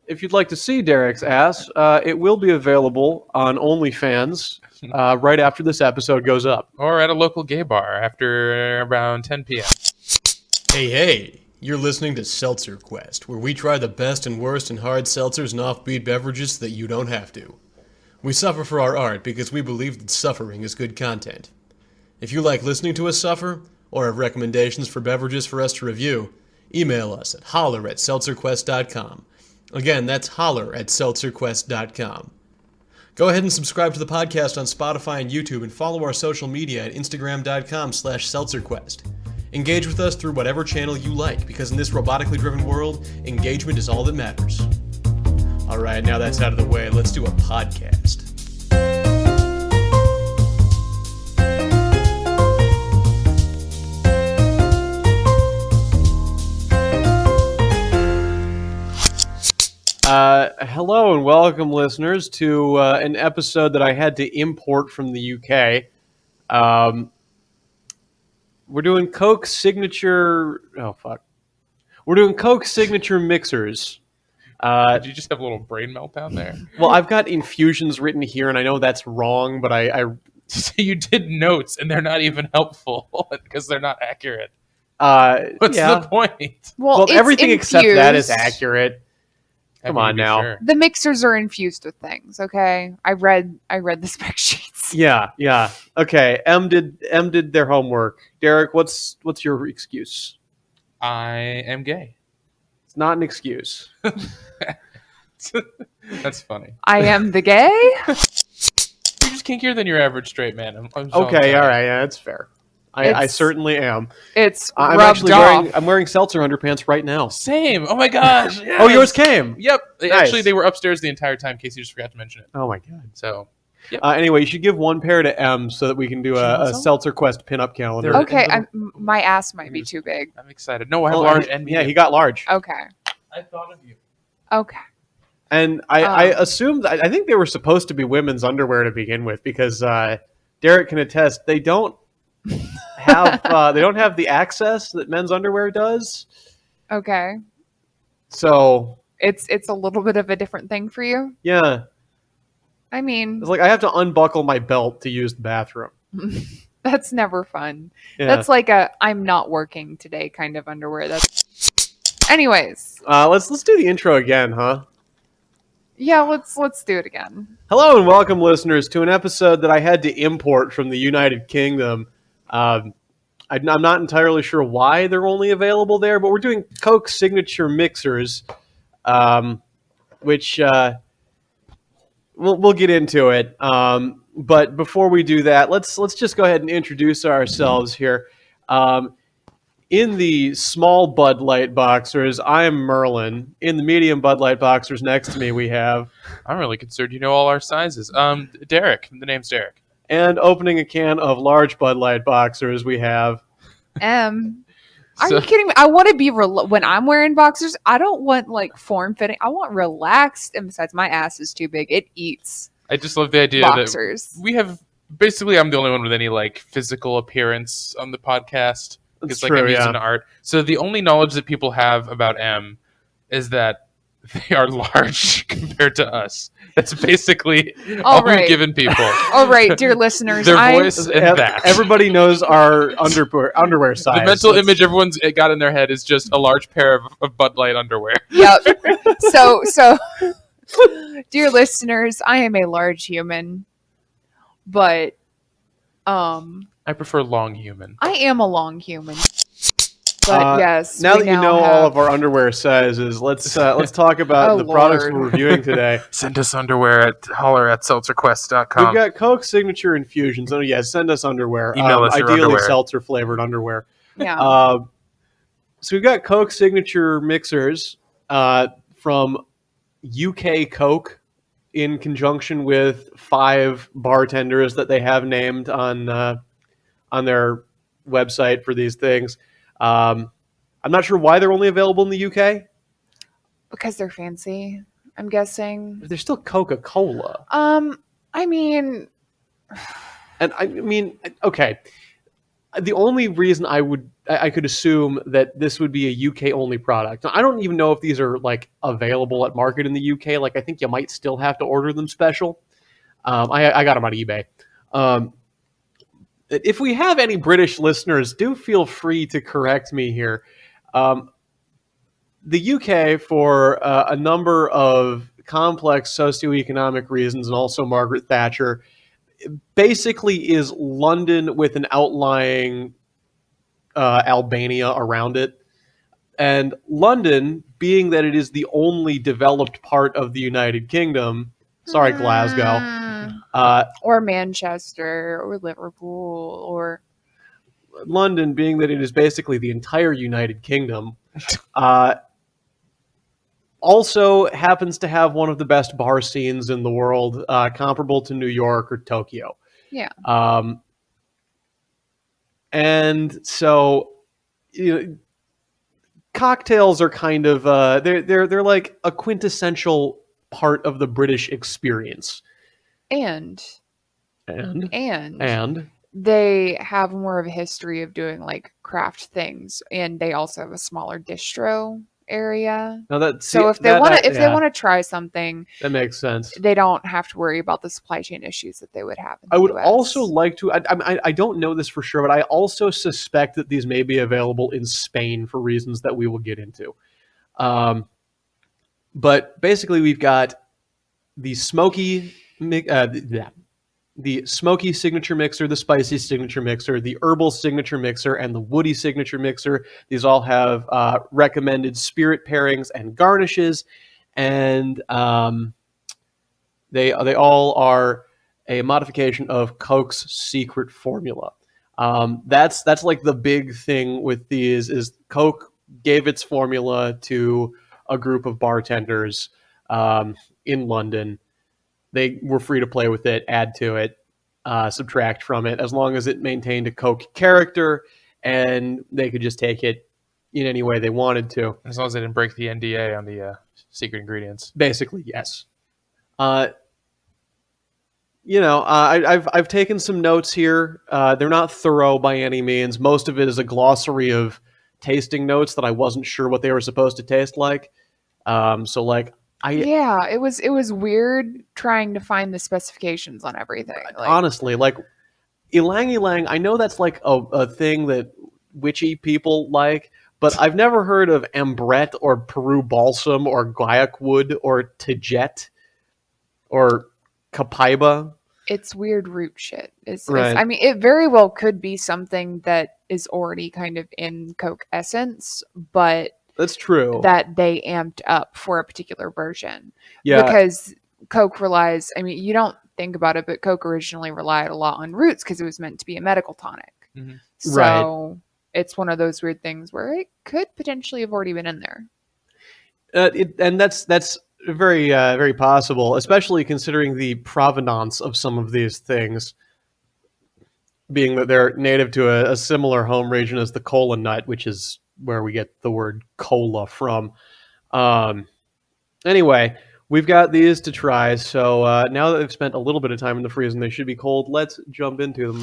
if you'd like to see Derek's ass, it will be available on OnlyFans right after this episode goes up. Or at a local gay bar after around 10 p.m. Hey, you're listening to Seltzerquest, where we try the best and worst in hard seltzers and offbeat beverages so that you don't have to. We suffer for our art because we believe that suffering is good content. If you like listening to us suffer, or have recommendations for beverages for us to review, email us at holler@seltzerquest.com. Again, that's holler@seltzerquest.com. Go ahead and subscribe to the podcast on Spotify and YouTube and follow our social media at instagram.com/seltzerquest. Engage with us through whatever channel you like, because in this robotically driven world, engagement is all that matters. Alright, now that's out of the way, let's do a podcast. Hello and welcome, listeners, to an episode that I had to import from the UK. We're doing Coke signature... Oh, fuck. We're doing Coke signature mixers. Did you just have a little brain meltdown there? Well, I've got infusions written here, and I know that's wrong, but I So you did notes, and they're not even helpful because they're not accurate. What's yeah. the point? Well, it's everything except that is infused. accurate. Come Have on you be now. sure? The mixers are infused with things. Okay, I read the spec sheets. Yeah. Okay, M did their homework. Derek, what's your excuse? I am gay. It's not an excuse. That's funny. I am the gay. You're just kinkier than your average straight man. I'm Okay, all right, yeah, that's fair. I It's- certainly am. It's I'm rubbed actually off. I'm wearing seltzer underpants right now. Same. Oh my gosh. Oh, yours came. Yep. Nice. Actually, they were upstairs the entire time. Casey just forgot to mention it. Oh my god. So Anyway, you should give one pair to M so that we can do a Seltzerquest pinup calendar. They're- Okay, my ass might be too big. I'm excited. No, I have Oh, large and- and yeah, medium. he got large. Okay, I thought of you. okay. And I assumed I think they were supposed to be women's underwear to begin with because Derek can attest they don't have the access that men's underwear does. Okay. So It's a little bit of a different thing for you. yeah, I mean, it's like I have to unbuckle my belt to use the bathroom. that's never fun. Yeah. That's like a I'm not working today kind of underwear. Anyways, Let's do the intro again, huh? yeah, let's do it again. Hello and welcome, listeners, to an episode that I had to import from the United Kingdom. I'm not entirely sure why they're only available there, but we're doing Coke signature mixers, which we'll get into it. But before we do that, let's just go ahead and introduce ourselves here. In the small Bud Light boxers, I am Merlin. In the medium Bud Light boxers next to me, we have... I'm really concerned. You know all our sizes. Derek. The name's Derek. And opening a can of large Bud Light boxers, we have... Are So- you kidding me? I want to be when I'm wearing boxers. I don't want like form fitting. I want relaxed. And besides, my ass is too big. It eats I just love the idea boxers. that we have. Basically, I'm the only one with any like physical appearance on the podcast. That's Because like true, I'm used yeah. in art. So the only knowledge that people have about M is that they are large compared to us. That's basically all right. we've given people. All right, dear listeners, Their voice and that. Everybody knows our underwear size. The mental That's- image everyone's got in their head is just a large pair of Bud Light underwear. Yep. So, dear listeners, I am a large human, but I prefer long human. I am a long human. But yes, Now we that you know have- all of our underwear sizes, let's talk about Oh, the products Lord. we're reviewing today. Send us underwear at holler@seltzerquest.com. We've got Coke signature infusions. Oh yeah, send us underwear. Email us your ideally underwear. seltzer flavored underwear. Yeah. So we've got Coke signature mixers from UK Coke in conjunction with 5 bartenders that they have named on their website for these things. I'm not sure why they're only available in the UK. Because they're fancy, I'm guessing. They're still Coca-Cola. I mean, And I mean, okay. the only reason I could assume that this would be a UK only product. Now, I don't even know if these are like available at market in the UK. Like I think you might still have to order them special. I got them on eBay. If we have any British listeners, do feel free to correct me here. The UK, for a number of complex socioeconomic reasons, and also Margaret Thatcher, basically is London with an outlying Albania around it. And London, being that it is the only developed part of the United Kingdom, sorry, Glasgow, or Manchester, or Liverpool, or London, being that it is basically the entire United Kingdom, also happens to have one of the best bar scenes in the world, comparable to New York or Tokyo. yeah. And so, cocktails are kind of they're like a quintessential part of the British experience. And And they have more of a history of doing like craft things, and they also have a smaller distro area. now that So if they want to, they want to try something, that makes sense. they don't have to worry about the supply chain issues that they would have. In the I would US. also like to. I don't know this for sure, but I also suspect that these may be available in Spain for reasons that we will get into. But basically, we've got the Smoky, the Smoky signature mixer, the Spicy signature mixer, the Herbal signature mixer, and the Woody signature mixer. These all have recommended spirit pairings and garnishes, and they all are a modification of Coke's secret formula. That's like the big thing with these is Coke gave its formula to a group of bartenders in London. They were free to play with it, add to it, subtract from it, as long as it maintained a Coke character, and they could just take it in any way they wanted to. As long as they didn't break the NDA on the secret ingredients. Basically, yes. I've taken some notes here. They're not thorough by any means. Most of it is a glossary of tasting notes that I wasn't sure what they were supposed to taste like. Yeah, it was weird trying to find the specifications on everything. Like, honestly, like ylang ylang, I know that's like a thing that witchy people like, but I've never heard of ambrette or Peru balsam or guaiac wood or tejet or copaiba. it's weird root shit. Right. I mean, it very well could be something that is already kind of in Coke essence, but That's true. that they amped up for a particular version. Yeah. Because Coke relies, I mean, you don't think about it, but Coke originally relied a lot on roots because it was meant to be a medical tonic. Mhm. So it's one of those weird things where it could potentially have already been in there. And that's very very possible, especially considering the provenance of some of these things, being that they're native to a similar home region as the cola nut, which is where we get the word cola from. Anyway, we've got these to try. So now that they've spent a little bit of time in the freezer and they should be cold, let's jump into them.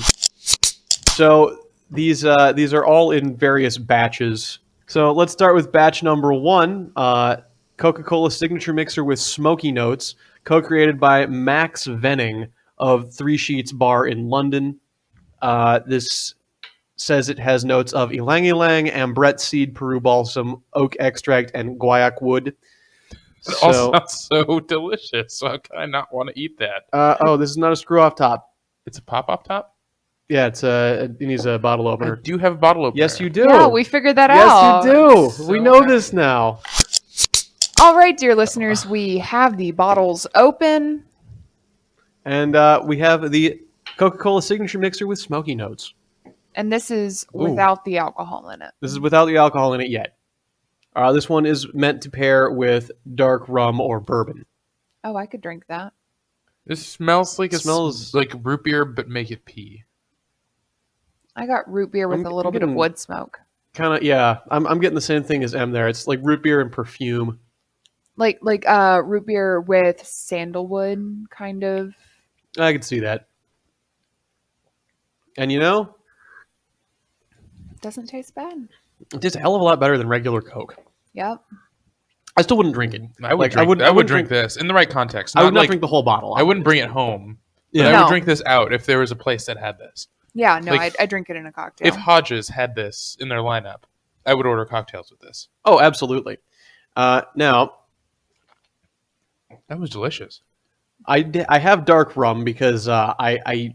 So these are all in various batches. So let's start with batch number 1, Coca-Cola signature mixer with smoky notes, co-created by Max Venning of Three Sheets Bar in London. This says it has notes of ylang ylang, ambrette seed, Peru balsam, oak extract, and guaiac wood. It all sounds so delicious, so how can I not want to eat that? This is not a screw off top. It's a pop-off top? Yeah, it needs a bottle I opener. do have a bottle opener. Yes, you do. Yeah, we figured that yes, out. you do. So we know happy. this now. All right, dear listeners, we have the bottles open. And we have the Coca-Cola signature mixer with smoky notes. And this is Ooh. without the alcohol in it. This is without the alcohol in it yet. This one is meant to pair with dark rum or bourbon. Oh, I could drink that. This smells like Smells- like root beer, but make it pea. I got root beer with I'm a little bit of getting- wood smoke. Kind of, yeah. I'm getting the same thing as M there. It's like root beer and perfume. Like root beer with sandalwood, kind of. I could see that. And Doesn't taste bad. It tastes a hell of a lot better than regular Coke. Yep. I still wouldn't drink it. I would Like, drink. I would drink this in the right context. I would not like, drink the whole bottle. I wouldn't bring it home. Yeah. But I No. would drink this out if there was a place that had this. Yeah, no, Like, I drink it in a cocktail. If Hodges had this in their lineup, I would order cocktails with this. Oh, absolutely. Now, That was delicious. I have dark rum because I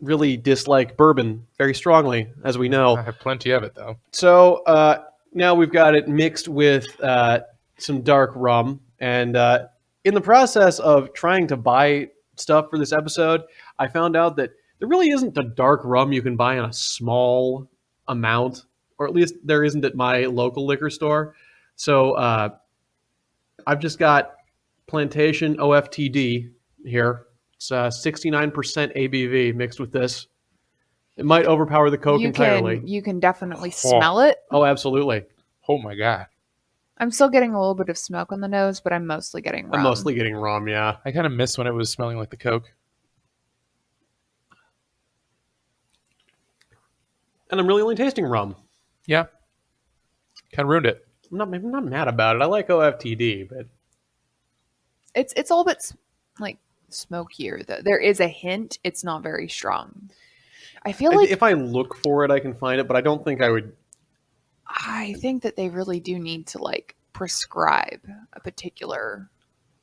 really dislike bourbon very strongly, as we know. I have plenty of it, though. So now we've got it mixed with some dark rum. And in the process of trying to buy stuff for this episode, I found out that there really isn't a dark rum you can buy in a small amount, or at least there isn't at my local liquor store. So I've just got Plantation OFTD here. It's 69% ABV mixed with this. It might overpower the Coke entirely. You can definitely smell it. Oh, absolutely. Oh my god. I'm still getting a little bit of smoke on the nose, but I'm mostly getting rum. I'm mostly getting rum, yeah. I kind of miss when it was smelling like the Coke. And I'm really only tasting rum. Yeah. Kind of ruined it. I'm not mad about it. I like OFTD, but It's all but like smokier. There is a hint. It's not very strong. I feel like if I look for it, I can find it, but I don't think I would. I think that they really do need to like prescribe a particular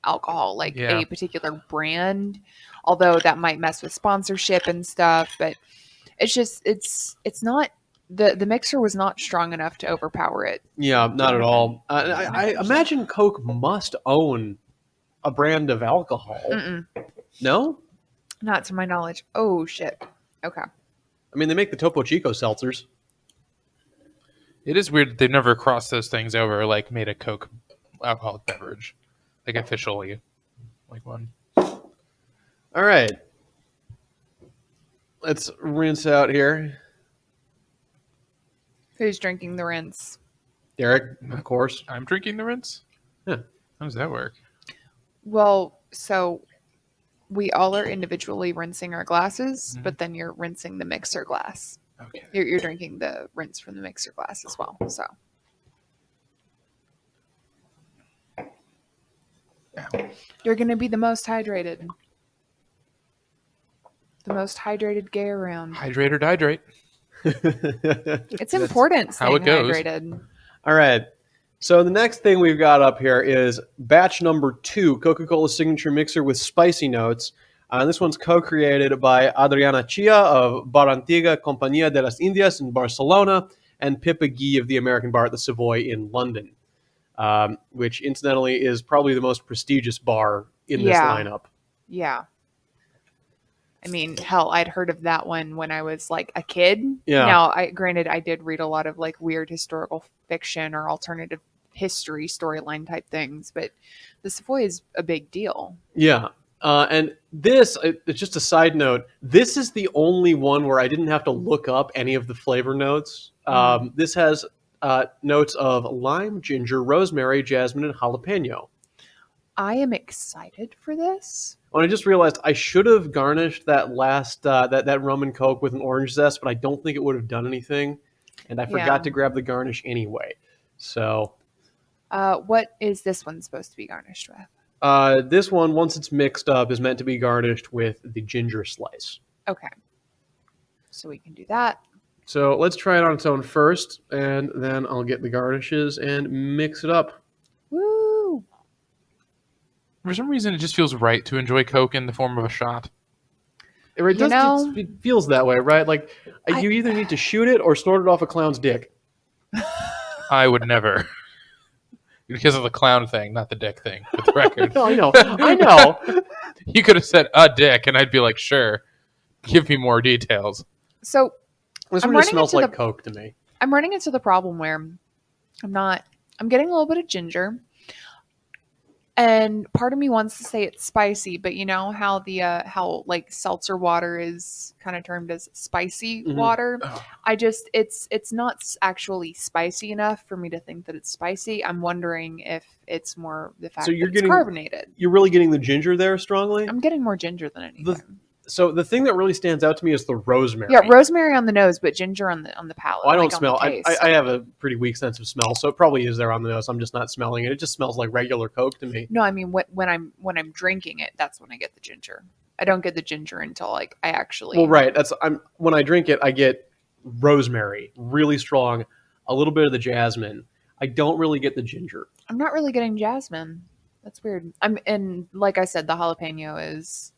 alcohol, like Yeah. a particular brand. Although that might mess with sponsorship and stuff, but it's just it's not the mixer was not strong enough to overpower it. Yeah, not at all. I imagine Coke must own a brand of alcohol. Mm-mm. No? Not to my knowledge. Oh shit. Okay. I mean, they make the Topo Chico seltzers. It is weird that they've never crossed those things over, or like made a Coke alcoholic beverage, like officially, like one. All right. Let's rinse out here. Who's drinking the rinse? Derek, of course. I'm drinking the rinse? Yeah. How does that work? Well, so we all are individually rinsing our glasses, Mhm. but then you're rinsing the mixer glass. Okay. You're drinking the rinse from the mixer glass as well. So you're going to be the most hydrated. The most hydrated gay around. Hydrate or dehydrate. It's important how it staying goes. hydrated. All right. So the next thing we've got up here is batch number 2, Coca-Cola Signature Mixer with spicy notes. This one's co-created by Adriana Chia of Bar Antigua Compañía de las Indias in Barcelona and Pippa Guy of the American Bar at the Savoy in London, which incidentally is probably the most prestigious bar in this Yeah. lineup. Yeah. I mean, hell, I'd heard of that one when I was like a kid. Yeah. Now, granted, I did read a lot of like weird historical fiction or alternative history storyline type things, but the Savoy is a big deal. Yeah. And this, it's just a side note, this is the only one where I didn't have to look up any of the flavor notes. This has notes of lime, ginger, rosemary, jasmine, and jalapeno. I am excited for this. And I just realized I should have garnished that last that rum and Coke with an orange zest, but I don't think it would have done anything. And I forgot Yeah. to grab the garnish anyway. So What is this one supposed to be garnished with? this one, once it's mixed up, is meant to be garnished with the ginger slice. Okay. So we can do that. So let's try it on its own first, and then I'll get the garnishes and mix it up. Woo! For some reason, it just feels right to enjoy Coke in the form of a shot. It feels that way, right? Like you either need to shoot it or snort it off a clown's dick. I would never. Because of the clown thing, not the dick thing, for the record. No, I know. I know. You could have said a dick, and I'd be like, sure. Give me more details. So This I'm one just running smells into like the- Coke to me. I'm running into the problem where I'm getting a little bit of ginger. And part of me wants to say it's spicy, but you know how how like seltzer water is kind of termed as spicy Mhm. water. Oh. It's not actually spicy enough for me to think that it's spicy. I'm wondering if it's more the fact So that you're it's getting- carbonated. You're really getting the ginger there strongly? I'm getting more ginger than anything. So the thing that really stands out to me is the rosemary. Yeah, rosemary on the nose, but ginger on the palate. Oh, I don't like, smell. On the taste. I have a pretty weak sense of smell, so it probably is there on the nose. I'm just not smelling it. It just smells like regular Coke to me. No, I mean when I'm drinking it, that's when I get the ginger. I don't get the ginger until like I actually. Well, right. When I drink it, I get rosemary, really strong, a little bit of the jasmine. I don't really get the ginger. I'm not really getting jasmine. That's weird. And like I said, the jalapeno is.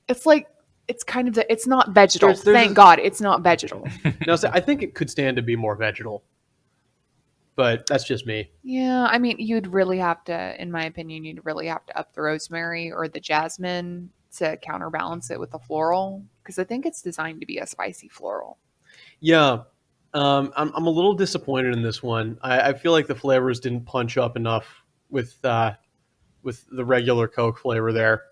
It's like it's kind of it's not vegetal. There's Thank God, it's not vegetal. No, I think it could stand to be more vegetal, but that's just me. Yeah, I mean, you'd really have to, in my opinion, you'd really have to up the rosemary or the jasmine to counterbalance it with the floral, because I think it's designed to be a spicy floral. Yeah, I'm a little disappointed in this one. I feel like the flavors didn't punch up enough with the regular Coke flavor there.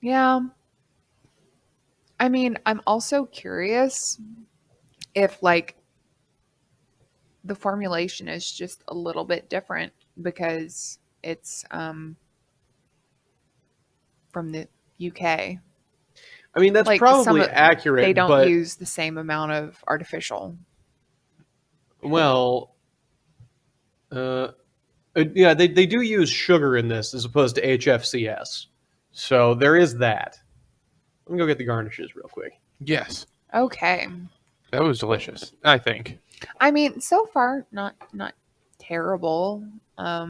Yeah. I mean, I'm also curious if like the formulation is just a little bit different because it's from the UK. I mean, that's Like, probably accurate. They don't but, use the same amount of artificial. Well, yeah, they do use sugar in this as opposed to HFCS. So there is that. Let me go get the garnishes real quick. Yes, Okay. that was delicious. I think. I mean, so far not terrible. I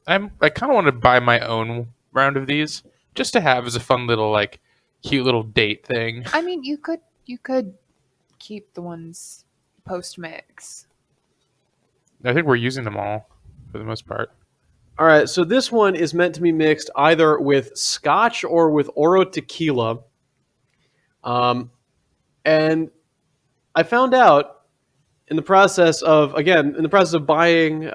kind of want to buy my own round of these just to have as a fun little like cute little date thing. I mean, you could keep the ones post mix. I think we're using them all for the most part. All right, so this one is meant to be mixed either with Scotch or with Oro tequila. And I found out in the process of buying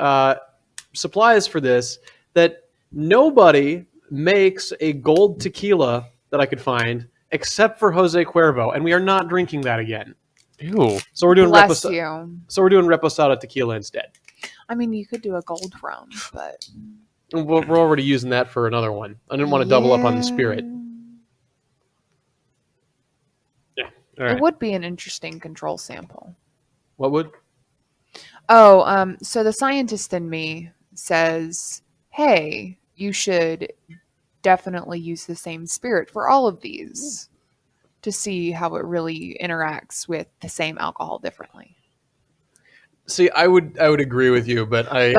supplies for this that nobody makes a gold tequila that I could find except for Jose Cuervo, and we are not drinking that again. Ew. So we're doing Bless you. So we're doing Reposado tequila instead. I mean, you could do a gold rum, but We're already using that for another one. I didn't want to double up on the spirit. Yeah. All right. It would be an interesting control sample. What would? Oh, so the scientist in me says, hey, you should definitely use the same spirit for all of these to see how it really interacts with the same alcohol differently. See, I would agree with you, but I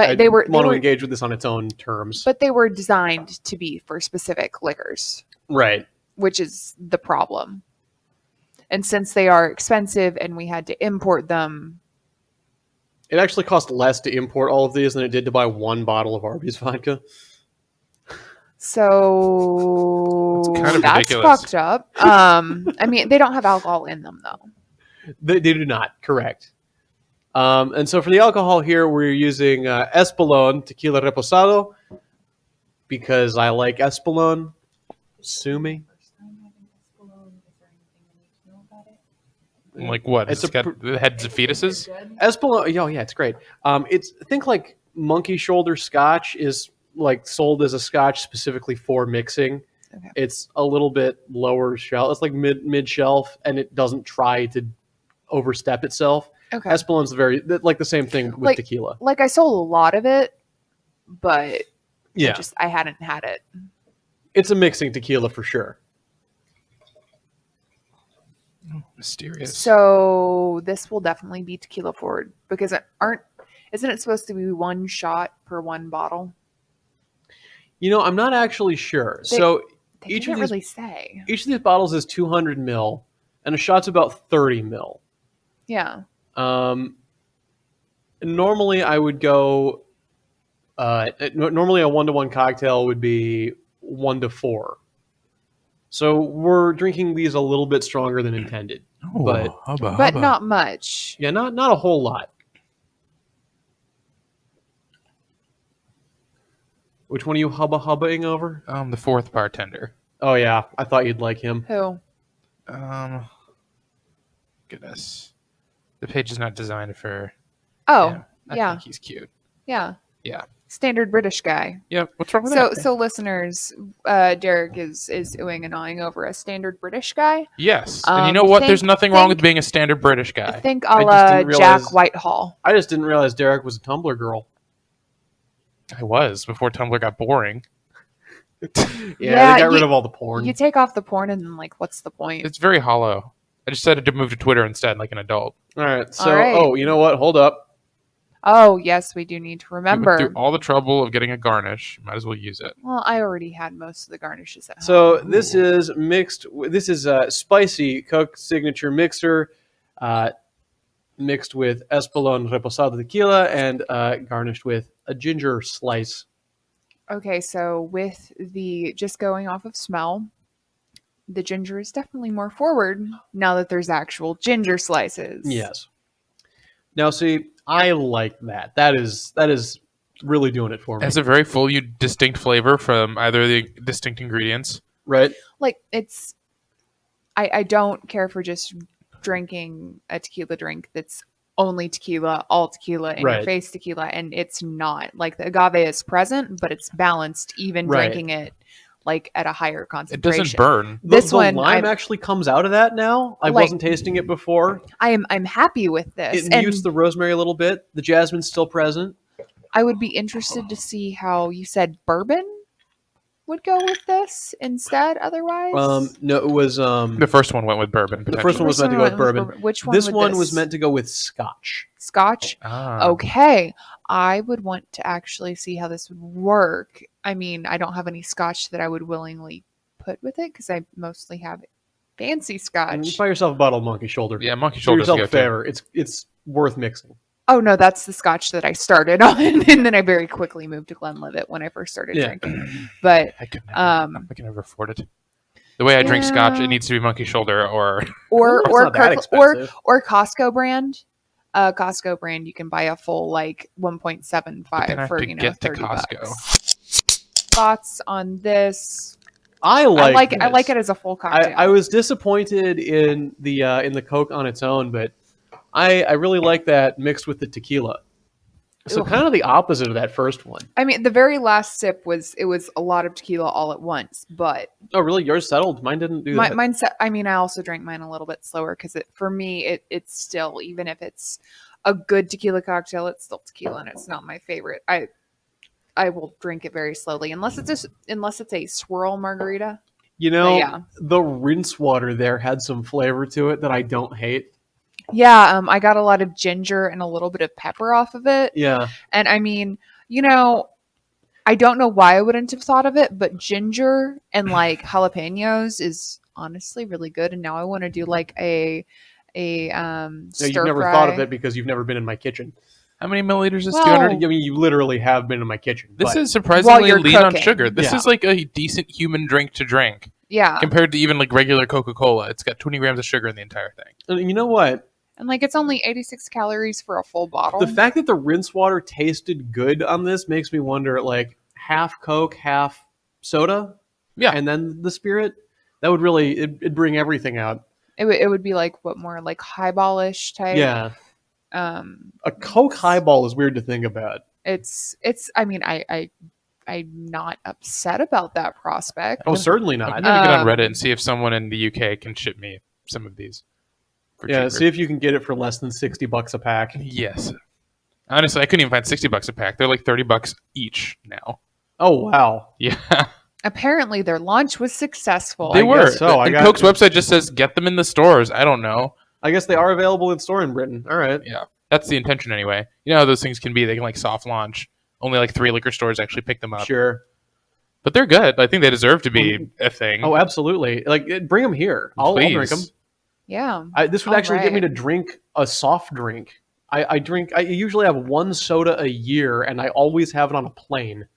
want to engage with this on its own terms. But they were designed to be for specific liquors. Right. Which is the problem. And since they are expensive and we had to import them. It actually cost less to import all of these than it did to buy one bottle of Arby's vodka. So kind of that's ridiculous. fucked up. I mean, they don't have alcohol in them, though. They do not, correct. And so for the alcohol here, we're using Espolón Tequila Reposado because I like Espolón. Sue me. Like what? It's got the heads of fetuses? Espolón, oh yeah, it's great. Think like monkey shoulder scotch is like sold as a scotch specifically for mixing. Okay. It's a little bit lower shelf. It's like mid shelf, and it doesn't try to overstep itself. Okay. Espolón's like the same thing with tequila. Like I sold a lot of it, but yeah, I hadn't had it. It's a mixing tequila for sure. Mysterious. So this will definitely be tequila forward because isn't it supposed to be one shot per one bottle? I'm not actually sure. They each didn't of these really say. Each of these bottles is 200 mil, and a shot's about 30 mil. Yeah. Normally I would go. Normally a 1-to-1 cocktail would be 1-to-4. So we're drinking these a little bit stronger than intended, but not much. Yeah, not a whole lot. Which one are you hubba-hubbaing over? The fourth bartender. Oh yeah, I thought you'd like him. Who? Goodness, the page is not designed for. Oh, him. I yeah. think he's cute. Yeah. Yeah. Standard British guy. Yeah. What's wrong with So, that? so listeners, Derek is oohing and awing over a standard British guy. Yes. And you know what? There's nothing wrong with being a standard British guy. Think I a just la didn't Jack realize- Whitehall. I just didn't realize Derek was a Tumblr girl. I was before Tumblr got boring. Yeah, they got rid of all the porn. You take off the porn and then, like, what's the point? It's very hollow. I decided to move to Twitter instead, like an adult. All right. So, All right. oh, you know what? Hold up. Oh, yes, we do need to We went remember. through all the trouble of getting a garnish. Might as well use it. Well, I already had most of the garnishes at home. So this is mixed. This is a spicy Coke signature mixer, mixed with Espolón Reposado tequila and garnished with a ginger slice. Okay, so with the just going off of smell, the ginger is definitely more forward now that there's actual ginger slices. Yes. Now, see, I like that. That is really doing it for It me. has a very full, distinct flavor from either of the distinct ingredients. Right? Like, it's... I don't care for just drinking a tequila drink that's only tequila, all tequila, in your Right. face tequila, and it's not. Like, the agave is present, but it's balanced, even Right. drinking it, like, at a higher It concentration. doesn't burn. This the one, lime I'm- actually comes out of that now. I Like- wasn't tasting it before. I'm happy with this. It And mutes the rosemary a little bit. The jasmine's still present. I would be interested to see how you said bourbon would go with this instead, otherwise. No, it was The first one went with bourbon. the first one was Which meant to go with went bourbon. Which one This would one was this? meant to go with scotch. Scotch. Ah. Okay, I would want to actually see how this would work. I mean, I don't have any scotch that I would willingly put with it because I mostly have fancy And you scotch. buy yourself a bottle of Monkey Shoulder. Yeah, Monkey Do Shoulder's yourself a good too. favor. It's worth mixing. Oh no, that's the scotch that I started on, and then I very quickly moved to Glenlivet when I first started Yeah. drinking. But I could never, Um, I can never afford it. The way I drink scotch, Yeah. it needs to be Monkey Shoulder or or It's or not that or expensive. Costco brand. Costco brand, you can buy a full like But then I 1.75 have for to you know get to 30 Costco. bucks. Thoughts on this? I I like this. it as a full cocktail. I was disappointed in the Coke on its own, but I really like that mixed with the tequila. So Ugh. kind of the opposite of that first one. I mean, the very last sip was a lot of tequila all at once, but Oh, really? Yours settled? Mine didn't do that. mine. I mean, I also drank mine a little bit slower because for me, it's still, even if it's a good tequila cocktail, it's still tequila, and it's not my favorite. I will drink it very slowly unless it's a swirl margarita. You know, yeah. the rinse water there had some flavor to it that I don't hate. Yeah, I got a lot of ginger and a little bit of pepper off of it. Yeah. And I mean, you know, I don't know why I wouldn't have thought of it, but ginger and like jalapenos is honestly really good. And now I want to do like a No, stir you've never fry. thought of it because you've never been in my kitchen. How many milliliters is Well, 200? I mean, you literally have been in my kitchen. This but- is surprisingly you're lean on cooking. sugar. This Yeah. is like a decent human drink to drink Yeah. compared to even like regular Coca-Cola. It's got 20 grams of sugar in the entire thing. And you know what? And like it's only 86 calories for a full bottle. The fact that the rinse water tasted good on this makes me wonder, like, half Coke, half soda? Yeah. And then the spirit? That would really, it'd bring everything out. it would be like what, more like highballish type. Yeah. Um A Coke highball is weird to think about. it's I mean I'm not upset about that prospect. Oh, certainly I'm not. gonna get on Um, Reddit and see if someone in the UK can ship me some of these. For Yeah, cheaper. see if you can get it for less than $60 a pack. Yes. Honestly, I couldn't even find $60 a pack. They're like $30 each now. Oh, wow. Yeah, Apparently their launch was successful. they I were. guess so. I And got- Coke's website just says get them in the stores. I don't know. I guess they are available in store in Britain. All right. Yeah, that's the intention anyway. You know how those things can be. They can like soft launch. Only like 3 liquor stores actually pick them up. Sure. But they're good. I think they deserve to be a thing. Oh, absolutely. Like, bring them here. I'll drink them. Please. Yeah. This would actually get me to Alright. drink a soft drink. I usually have one soda a year, and I always have it on a plane.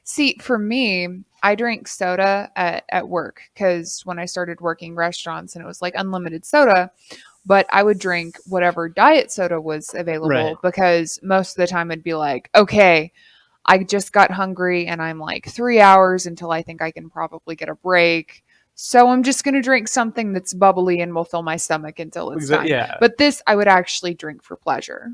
See, for me, I drink soda at work because when I started working restaurants and it was like unlimited soda, but I would drink whatever diet soda was available Right. because most of the time it'd be like, okay, I just got hungry and I'm like 3 hours until I think I can probably get a break. So I'm just going to drink something that's bubbly and will fill my stomach until it's time. Yeah. But this I would actually drink for pleasure.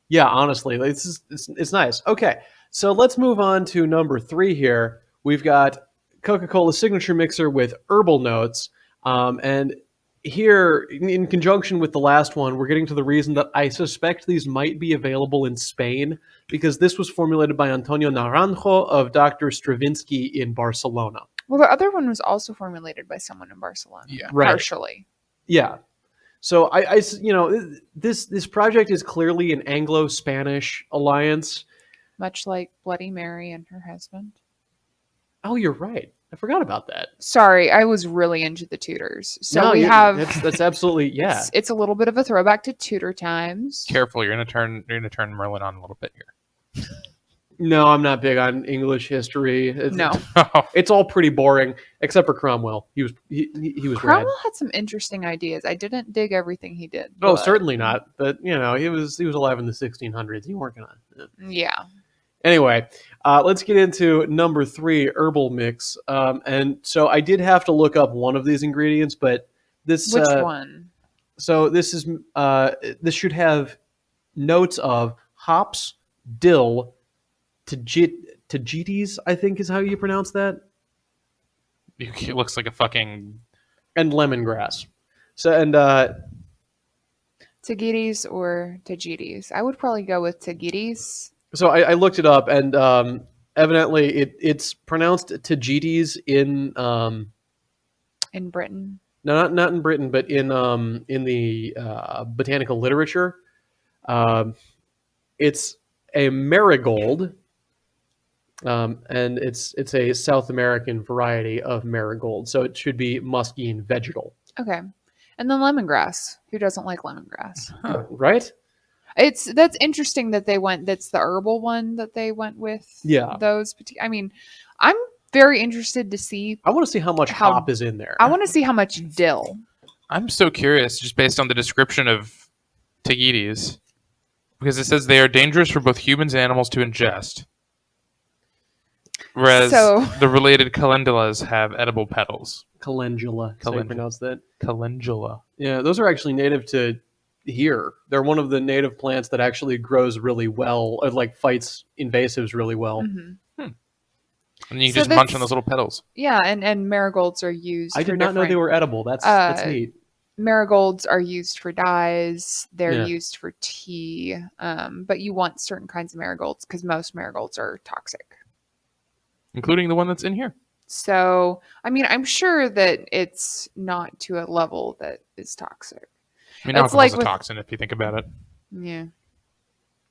Yeah, honestly, it's nice. Okay, so let's move on to number 3 here. We've got Coca-Cola signature mixer with herbal notes, and here, in conjunction with the last one, we're getting to the reason that I suspect these might be available in Spain, because this was formulated by Antonio Naranjo of Dr. Stravinsky in Barcelona. Well, the other one was also formulated by someone in Barcelona. Yeah. Right. Partially. Yeah. So this project is clearly an Anglo-Spanish alliance. Much like Bloody Mary and her husband. Oh, you're right. I forgot about that. Sorry, I was really into the Tudors. So No, we have that's absolutely yeah. it's a little bit of a throwback to Tudor times. Careful, you're gonna turn Merlin on a little bit here. No, I'm not big on English history. No. It's all pretty boring, except for Cromwell. He was rad. Cromwell had some interesting ideas. I didn't dig everything he did. Oh, but- certainly not. But he was alive in the 1600s. You weren't gonna. Yeah. Anyway, let's get into number 3, herbal mix. And so I did have to look up one of these ingredients, but this Which one? So this is this should have notes of hops, dill, tajitis, I think is how you pronounce that, It looks like a fucking. and lemongrass. So Tagitis or Tajitis? I would probably go with Tagitis. so I looked it up, and evidently it's pronounced tajitis in In Britain. no, not in Britain, but in the botanical literature. It's a marigold, and it's a South American variety of marigold, so it should be musky and vegetal, Okay. And then lemongrass. Who doesn't like lemongrass? right? That's interesting that that's the herbal one that they went with. Yeah. I mean, I'm very interested to see. I want to see how much How- hop is in there. I want to see how much dill. I'm so curious, just based on the description of tagitis, because it says they are dangerous for both humans and animals to ingest. Whereas So- the related calendulas have edible petals. Calendula, how you Calendula. pronounce that? Calendula. Yeah, those are actually native to here. They're one of the native plants that actually grows really well, like fights invasives really well. Hmm. And you can So just munch that's- on those little petals. Yeah, and marigolds are used. I for did not know they different- were edible. That's neat. Marigolds are used for dyes. They're Yeah. used for tea. But you want certain kinds of marigolds because most marigolds are toxic. Including the one that's in here. So, I mean, I'm sure that it's not to a level that is toxic. I mean, It's alcohol's like a with- toxin if you think about it. Yeah.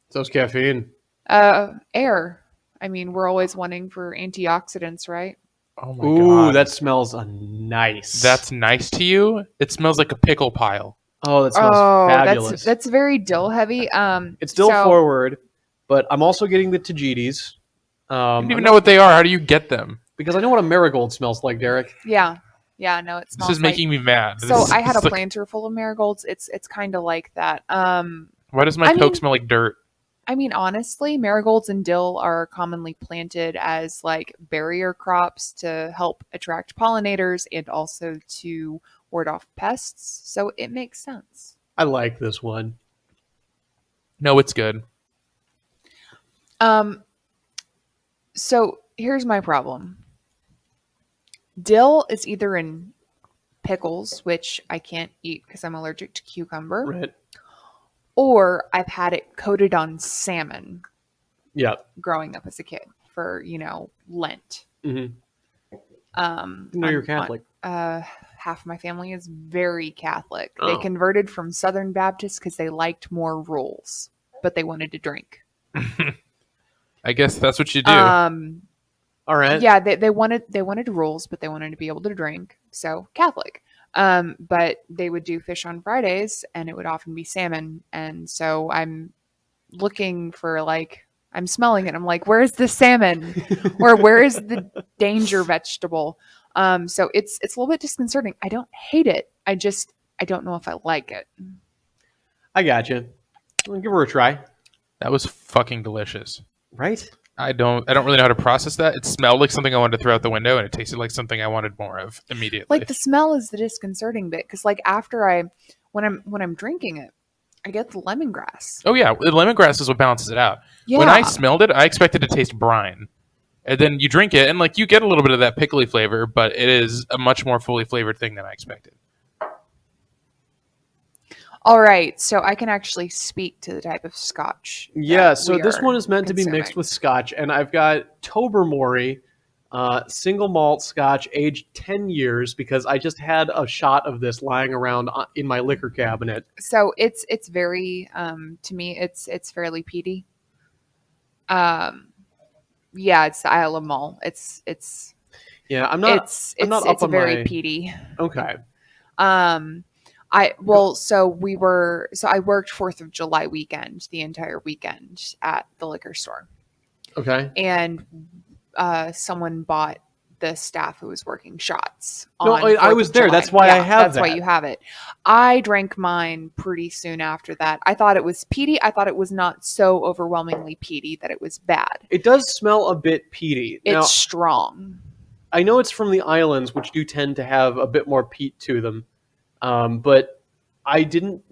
So's caffeine. Air. I mean, we're always wanting for antioxidants, right? Oh my Ooh, god. that smells nice. That's nice to you? It smells like a pickle pile. oh, that smells fabulous. that's very dill heavy. It's still so- forward, but I'm also getting the tajitis. I don't even know what they are. How do you get them? Because I know what a marigold smells like, Derek. Yeah. Yeah, no, it This smells is making me mad. So This I had a is like- planter full of marigolds. It's kind of like that. Why does my I Coke mean- smell like dirt? I mean, honestly, marigolds and dill are commonly planted as like barrier crops to help attract pollinators and also to ward off pests. So it makes sense. I like this one. No, it's good. So here's my problem. Dill is either in pickles, which I can't eat because I'm allergic to cucumber, Right. or I've had it coated on salmon Yeah. growing up as a kid for, Lent. Mm-hmm. No, you're Catholic. Half my family is very Catholic. Oh. They converted from Southern Baptist because they liked more rules, but they wanted to drink. I guess that's what you do. All right. Yeah, they wanted rules, but they wanted to be able to drink. So Catholic. But they would do fish on Fridays, and it would often be salmon. And so I'm looking for I'm smelling it. I'm like, where's the salmon, or where is the danger vegetable? So it's a little bit disconcerting. I don't hate it. I don't know if I like it. I got you. Well, give her a try. That was fucking delicious. Right? I don't really know how to process that. It smelled like something I wanted to throw out the window, and it tasted like something I wanted more of immediately. Like the smell is the disconcerting bit because after when I'm drinking it, I get the lemongrass. Oh yeah, the lemongrass is what balances it out. Yeah. When I smelled it, I expected to taste brine. And then you drink it, and like you get a little bit of that pickly flavor, but it is a much more fully flavored thing than I expected. All right, so I can actually speak to the type of scotch. Yeah, that so we this are one is meant to be consuming. mixed with scotch, and I've got Tobermory single malt scotch aged 10 years because I just had a shot of this lying around in my liquor cabinet. So it's very to me it's fairly peaty. Yeah, it's the Isle of Mull. It's Yeah, I'm not I'm not up it's on very my peaty. Okay. I worked 4th of July weekend, the entire weekend at the liquor store. Okay. And someone bought the staff who was working shots. No, on I 4th was of there. July. That's why I have That's why that. you have it. I drank mine pretty soon after that. I thought it was peaty. I thought it was not so overwhelmingly peaty that it was bad. It does smell a bit peaty. It's Now, strong. I know it's from the islands, which do tend to have a bit more peat to them. But I didn't,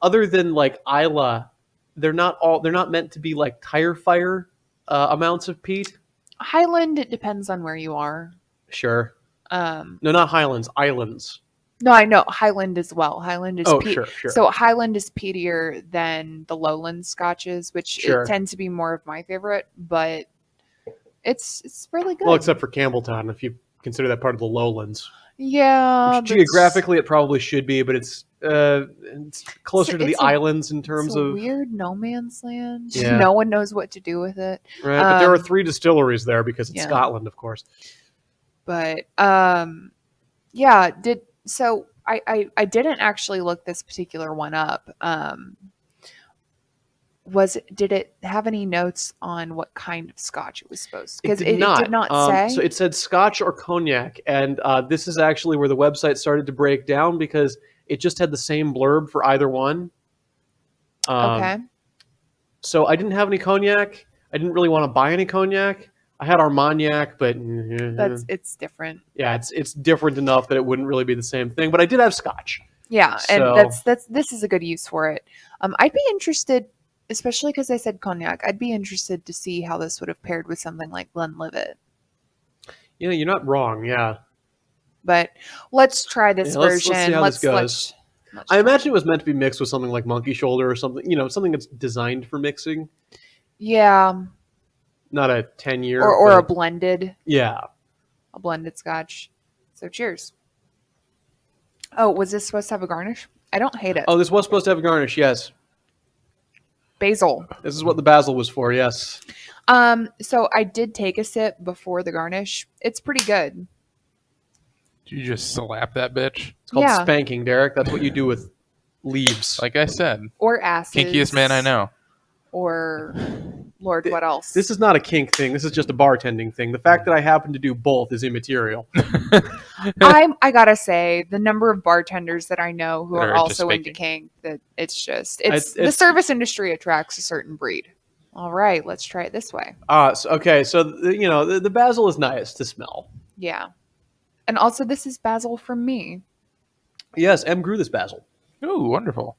other than like Isla, they're not meant to be like tire fire amounts of peat. Highland, it depends on where you are. Sure. No, No, not Highlands, islands. I know Highland as well. Highland is Sure. So Highland is peatier than the lowland scotches, which Sure. it tends to be more of my favorite, but it's really good. Well, except for Campbelltown, if you consider that part of the lowlands. yeah, Which geographically it probably should be, but it's closer to the It's a- islands in it's terms a of weird no man's land. Yeah. No one knows what to do with it. right. But there are um, 3 distilleries there because it's yeah. Scotland, of course. But yeah, I didn't actually look this particular one up. Did it have any notes on what kind of scotch it was supposed to? Because it did not say. So it said Scotch or cognac, and this is actually where the website started to break down because it just had the same blurb for either one. Okay. So I didn't have any cognac. I didn't really want to buy any cognac. I had Armagnac, but It's different. yeah, it's different enough that it wouldn't really be the same thing. But I did have Scotch. Yeah, So- and this is a good use for it. I'd be interested, especially because I said cognac. I'd be interested to see how this would have paired with something like Glenlivet. Yeah, you're not wrong. Yeah, But let's try this Yeah, let's version. see how this goes. Let's I try. imagine it was meant to be mixed with something like Monkey Shoulder or something. Something that's designed for mixing, Yeah, not a 10-year or a but- blended yeah. scotch. So cheers. Oh, was this supposed to have a garnish? I don't hate it. Oh, this was supposed to have a garnish. Yes, Basil. this is what the basil was for. Yes. So I did take a sip before the garnish. It's pretty good. Did you just slap that bitch? It's called Yeah. spanking, Derek. That's what you do with leaves. Like I said, Or acids. kinkiest man I know. Or Lord, what else? This is not a kink thing. This is just a bartending thing. The fact that I happen to do both is immaterial. I gotta say, the number of bartenders that I know who That are are also into into kink, that it's the It's- service industry attracts a certain breed. All right, let's try it this way. So the basil is nice to smell. Yeah. And also, this is basil from me. Yes, M grew this basil. Ooh, wonderful.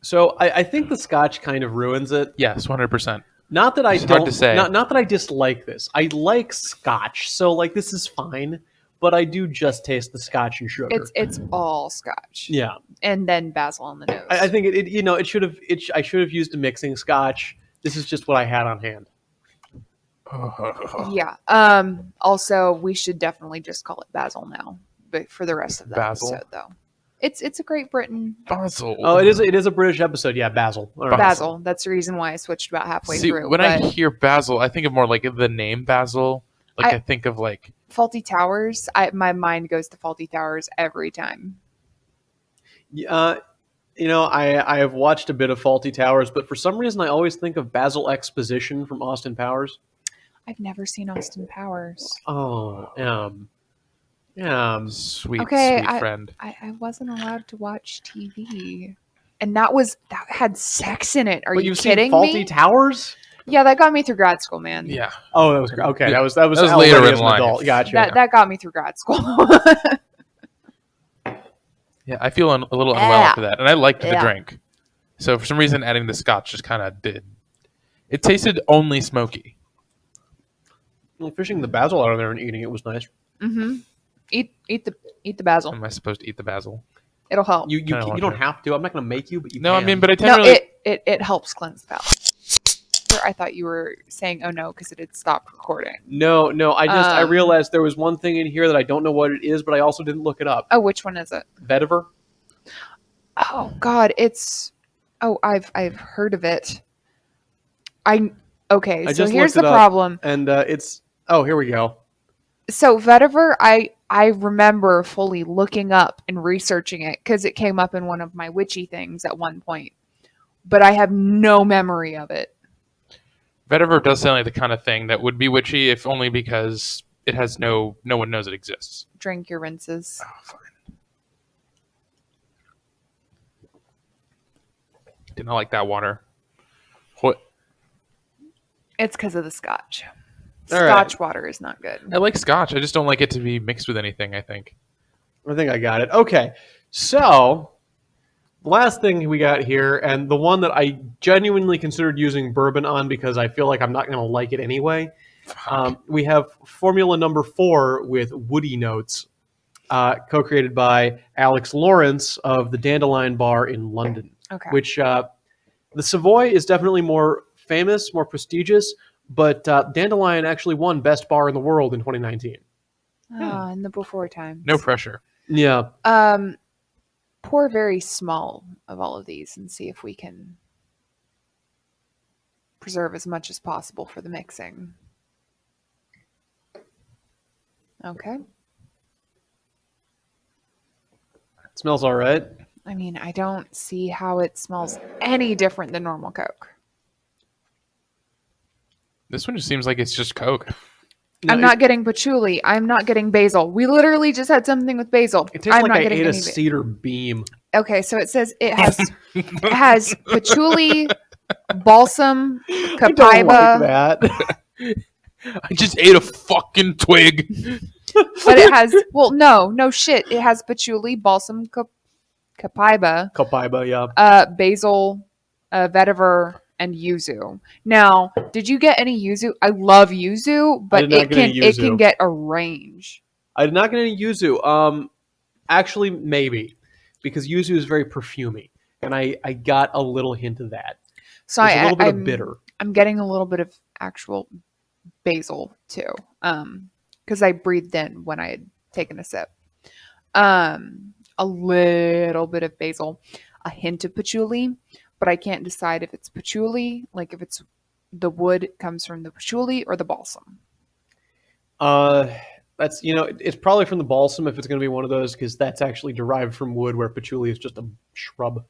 So I think the Scotch kind of ruins it. Yes, 100%. Not that I It's hard don't to say. Not that I dislike this. I like Scotch, so like this is fine. But I do just taste the Scotch and sugar. It's all Scotch, yeah. and then basil on the nose. I think I should have used a mixing Scotch. This is just what I had on hand. Yeah. Also, we should definitely just call it basil now, but for the rest of the Basil? episode, though, it's a Great Britain Basil. Oh, it is a British episode. Yeah, basil. All right. basil. That's the reason why I switched about halfway See, through. when I but hear basil, I think of more like the name basil. Like I think of like Faulty Towers, my mind goes to Faulty Towers every time. I have watched a bit of Faulty Towers, but for some reason I always think of Basil Exposition from Austin Powers. I've never seen Austin Powers. Oh, sweet, Okay, sweet friend. I wasn't allowed to watch TV, and that had sex in it. Are but you you've kidding seen Faulty me? Towers? Yeah, that got me through grad school, man. Yeah. Oh, that was okay. That was was already later in as an life. adult. Gotcha. That got me through grad school. Yeah, I feel a little unwell after that, and I liked the Yeah. drink. So for some reason, adding the scotch just kind of did. It tasted only smoky. Well, fishing the basil out of there and eating it was nice. Mm-hmm. Eat the basil. Am I supposed to eat the basil? It'll help. You Kinda want don't to. have to. I'm not going to make you, but you No, can. I mean, but I tend No, to really. it helps cleanse the palate. I thought you were saying, "Oh no," because it had stopped recording. No. I Um, realized there was one thing in here that I don't know what it is, but I also didn't look it up. Oh, which one is it? Vetiver. Oh God, it's. Oh, I've heard of it. Okay. I So just here's looked the it up. problem. And it's. Oh, here we go. So Vetiver, I remember fully looking up and researching it because it came up in one of my witchy things at one point, but I have no memory of it. Vetiver does sound like the kind of thing that would be witchy, if only because it has no one knows it exists. Drink your rinses. Oh, fine. Did not like that water. What? It's because of the scotch. All right. Scotch water is not good. I like scotch. I just don't like it to be mixed with anything, I think. I think I got it. Okay. So, the last thing we got here, and the one that I genuinely considered using bourbon on because I feel like I'm not going to like it anyway. We have Formula Number 4 with woody notes, co-created by Alex Lawrence of the Dandelion Bar in London. Okay. Which the Savoy is definitely more famous, more prestigious, but Dandelion actually won Best Bar in the World in 2019. In the before times. No pressure. Yeah. Pour very small of all of these and see if we can preserve as much as possible for the mixing. Okay. It smells all right. I mean, I don't see how it smells any different than normal Coke. This one just seems like it's just Coke. No, I'm not getting patchouli. I'm not getting basil. We literally just had something with basil. It tastes I'm like not I getting ate a any of it. cedar beam. Okay, so it says it has patchouli, balsam, I don't copaiba, like that. I just ate a fucking twig. but it has no shit. It has patchouli, balsam, copaiba, Copaiba, yeah. basil, vetiver, and yuzu. Now, did you get any yuzu? I love yuzu, but did not it get any can yuzu. get a range. I did not get any yuzu. Actually, maybe. Because yuzu is very perfumey. And I got a little hint of that. So There's a little bit I'm of bitter. I'm getting a little bit of actual basil too, because I breathed in when I had taken a sip. A little bit of basil, a hint of patchouli, but I can't decide if it's patchouli, like if it's the wood comes from the patchouli or the balsam. That's it's probably from the balsam if it's going to be one of those because that's actually derived from wood, where patchouli is just a shrub.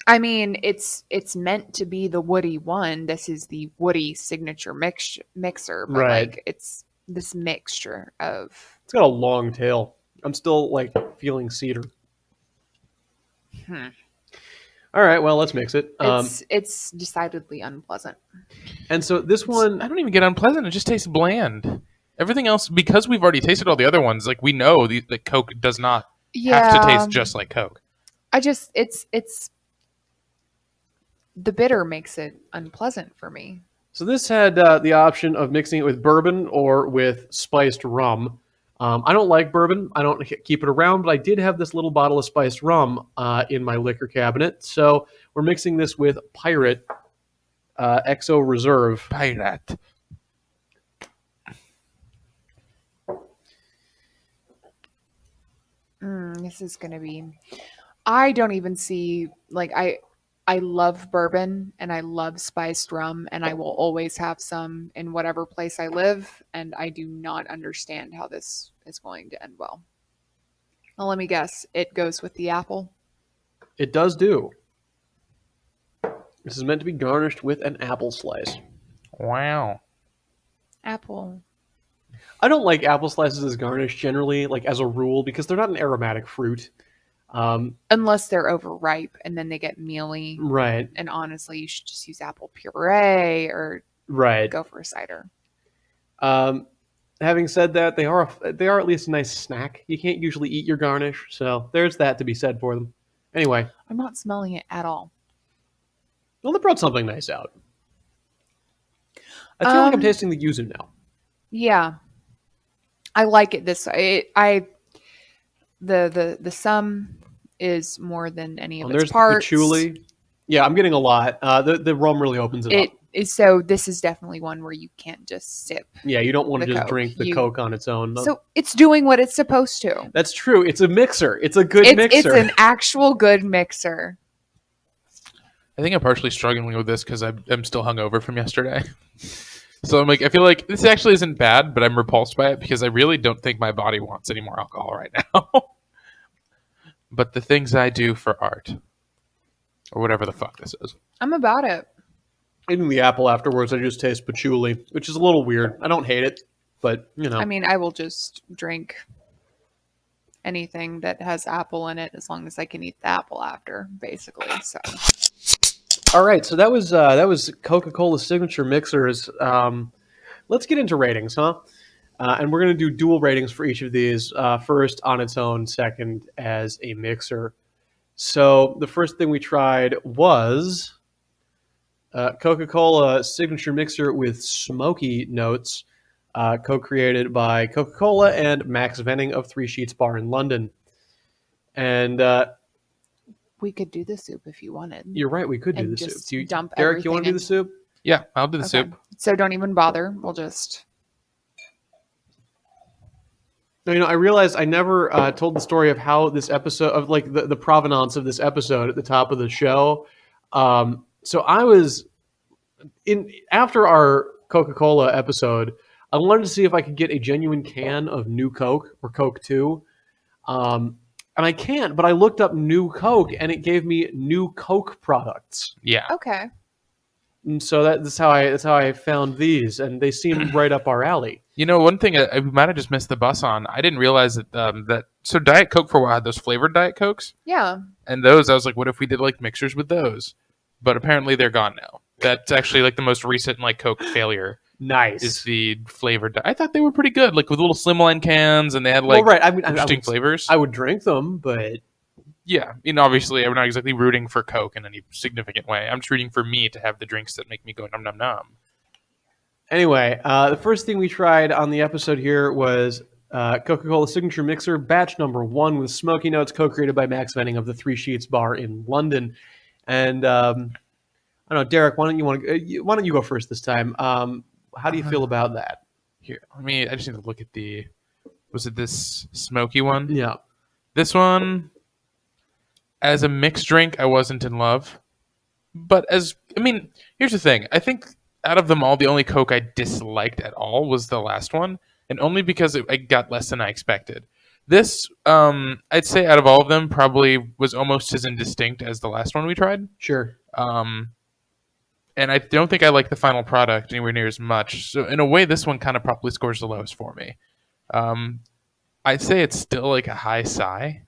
I mean, it's meant to be the woody one. This is the woody signature mixer, but Right. like it's this mixture of. It's got a long tail. I'm still like feeling cedar. All right, well, let's mix it. It's decidedly unpleasant. And so this one, I don't even get unpleasant. It just tastes bland. Everything else, because we've already tasted all the other ones, like we know that Coke does not have to taste just like Coke. It's the bitter makes it unpleasant for me. so this had the option of mixing it with bourbon or with spiced rum. I don't like bourbon. I don't keep it around, but I did have this little bottle of spiced rum in my liquor cabinet. So we're mixing this with Pirate XO Reserve. Pirate. This is gonna be. I don't even see like I love bourbon and I love spiced rum and I will always have some in whatever place I live, and I do not understand how this is going to end well. Well, let me guess. It goes with the apple. It does do. This is meant to be garnished with an apple slice. Wow. Apple. I don't like apple slices as garnish generally, like as a rule, because they're not an aromatic fruit. Unless they're overripe and then they get mealy. Right. And honestly, you should just use apple puree or Right. go for a cider. And having said that, they are at least a nice snack. You can't usually eat your garnish, so there's that to be said for them. Anyway, I'm not smelling it at all. well, they brought something nice out. I feel like I'm Um, tasting the yuzu now. Yeah, I like it this way. The sum is more than any of And its there's the parts. patchouli. Yeah, I'm getting a lot. The rum really opens it up. So this is definitely one where you can't just sip. Yeah, you don't want to the just Coke. drink the Coke on its own. So it's doing what it's supposed to. That's true. It's a mixer. It's a good mixer. It's an actual good mixer. I think I'm partially struggling with this because I'm still hungover from yesterday. So I'm like, I feel like this actually isn't bad, but I'm repulsed by it because I really don't think my body wants any more alcohol right now. But the things I do for art, or whatever the fuck this is. I'm about it. Eating the apple afterwards, I just taste patchouli, which is a little weird. I don't hate it, but you know. I mean, I will just drink anything that has apple in it as long as I can eat the apple after, basically. So. All right, so that was Coca-Cola signature mixers. Let's get into ratings, huh? And we're going to do dual ratings for each of these. First on its own, second as a mixer. So the first thing we tried was Coca-Cola signature mixer with Smoky notes, co-created by Coca-Cola and Max Venning of Three Sheets Bar in London. And We could do the soup if you wanted. you're right, we could do And the just soup. dump Derek, you want to do the everything soup? Yeah, I'll do the Okay. soup. So don't even bother. We'll just. No, I realized I never told the story of how this episode of like the provenance of this episode at the top of the show. So I was after our Coca-Cola episode, I wanted to see if I could get a genuine can of New Coke or Coke 2. And I can't, but I looked up New Coke and it gave me New Coke products. Yeah. Okay. And so that's how I found these, and they seem right up our alley. You know, one thing I might have just missed the bus on. I didn't realize that so Diet Coke for a while had those flavored Diet Cokes, Yeah. and those I was like, what if we did like mixers with those? But apparently they're gone now. That's actually like the most recent like Coke failure Nice. is the flavored. I thought they were pretty good, like with little slimline cans, and they had like well, right. I mean, interesting flavors. I would drink them, but Yeah, obviously I'm not exactly rooting for Coke in any significant way. I'm just rooting for me to have the drinks that make me go num num num. anyway, the first thing we tried on the episode here was Coca-Cola Signature Mixer, batch number 1 with Smoky Notes, co-created by Max Venning of the Three Sheets Bar in London. And I don't know, Derek, why don't you go first this time? How do you feel about that? Here, I just need to look at was it this Smoky one? Yeah. This one, as a mixed drink, I wasn't in love. But here's the thing. I think out of them all, the only Coke I disliked at all was the last one, and only because it got less than I expected. This, I'd say out of all of them, probably was almost as indistinct as the last one we tried. Sure. And I don't think I like the final product anywhere near as much. So in a way, this one kind of probably scores the lowest for me. I'd say it's still like a high sigh.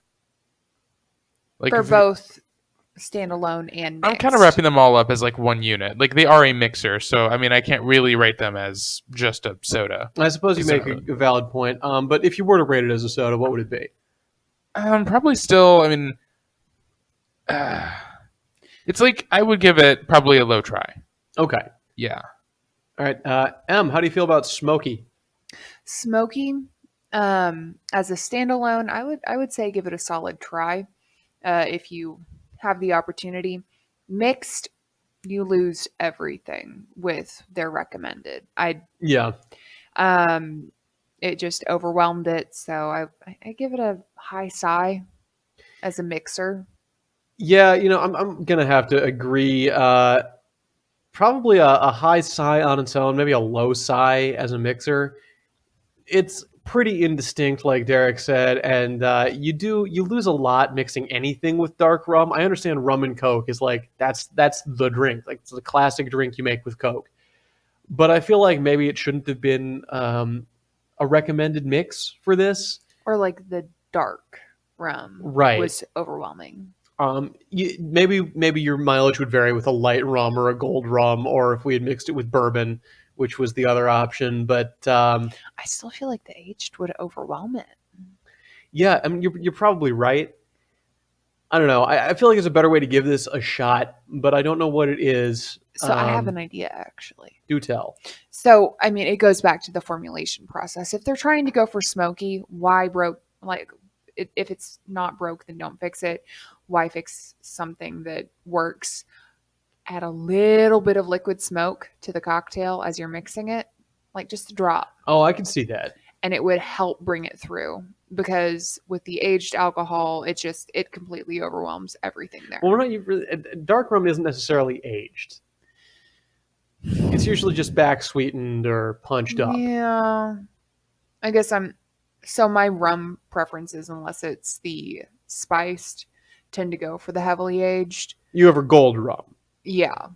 Like For if- both standalone and mixed. I'm kind of wrapping them all up as like one unit. Like they are a mixer, so I can't really rate them as just a soda. I suppose you make So- a valid point. But if you were to rate it as a soda, what would it be? Probably still. It's like I would give it probably a low try. Okay. Yeah. All right. Em, how do you feel about Smoky? Smoky, as a standalone, I would say give it a solid try if you have the opportunity. Mixed, you lose everything with their recommended. Yeah. It just overwhelmed it, so I give it a high sigh as a mixer. Yeah, I'm gonna have to agree. Probably a high sigh on its own, maybe a low sigh as a mixer. It's pretty indistinct, like Derek said, and you lose a lot mixing anything with dark rum. I understand rum and Coke is like that's the drink, like it's the classic drink you make with Coke. But I feel like maybe it shouldn't have been a recommended mix for this. Or like the dark rum Right. was overwhelming. Maybe your mileage would vary with a light rum or a gold rum, or if we had mixed it with bourbon, which was the other option. But I still feel like the aged would overwhelm it. yeah, I mean, you're probably right. I don't know. I feel like there's a better way to give this a shot, but I don't know what it is. So I have an idea, actually. Do tell. So, I mean, it goes back to the formulation process. If they're trying to go for smoky, why broke? Like, if it's not broke, then don't fix it. Why fix something that works? Add a little bit of liquid smoke to the cocktail as you're mixing it, like just a drop. Oh, I can see that. And it would help bring it through, because with the aged alcohol, it completely overwhelms everything there. Well, dark rum isn't necessarily aged. It's usually just back sweetened or punched up. Yeah. I guess so my rum preferences, unless it's the spiced, tend to go for the heavily aged. You have a gold rum. Yeah.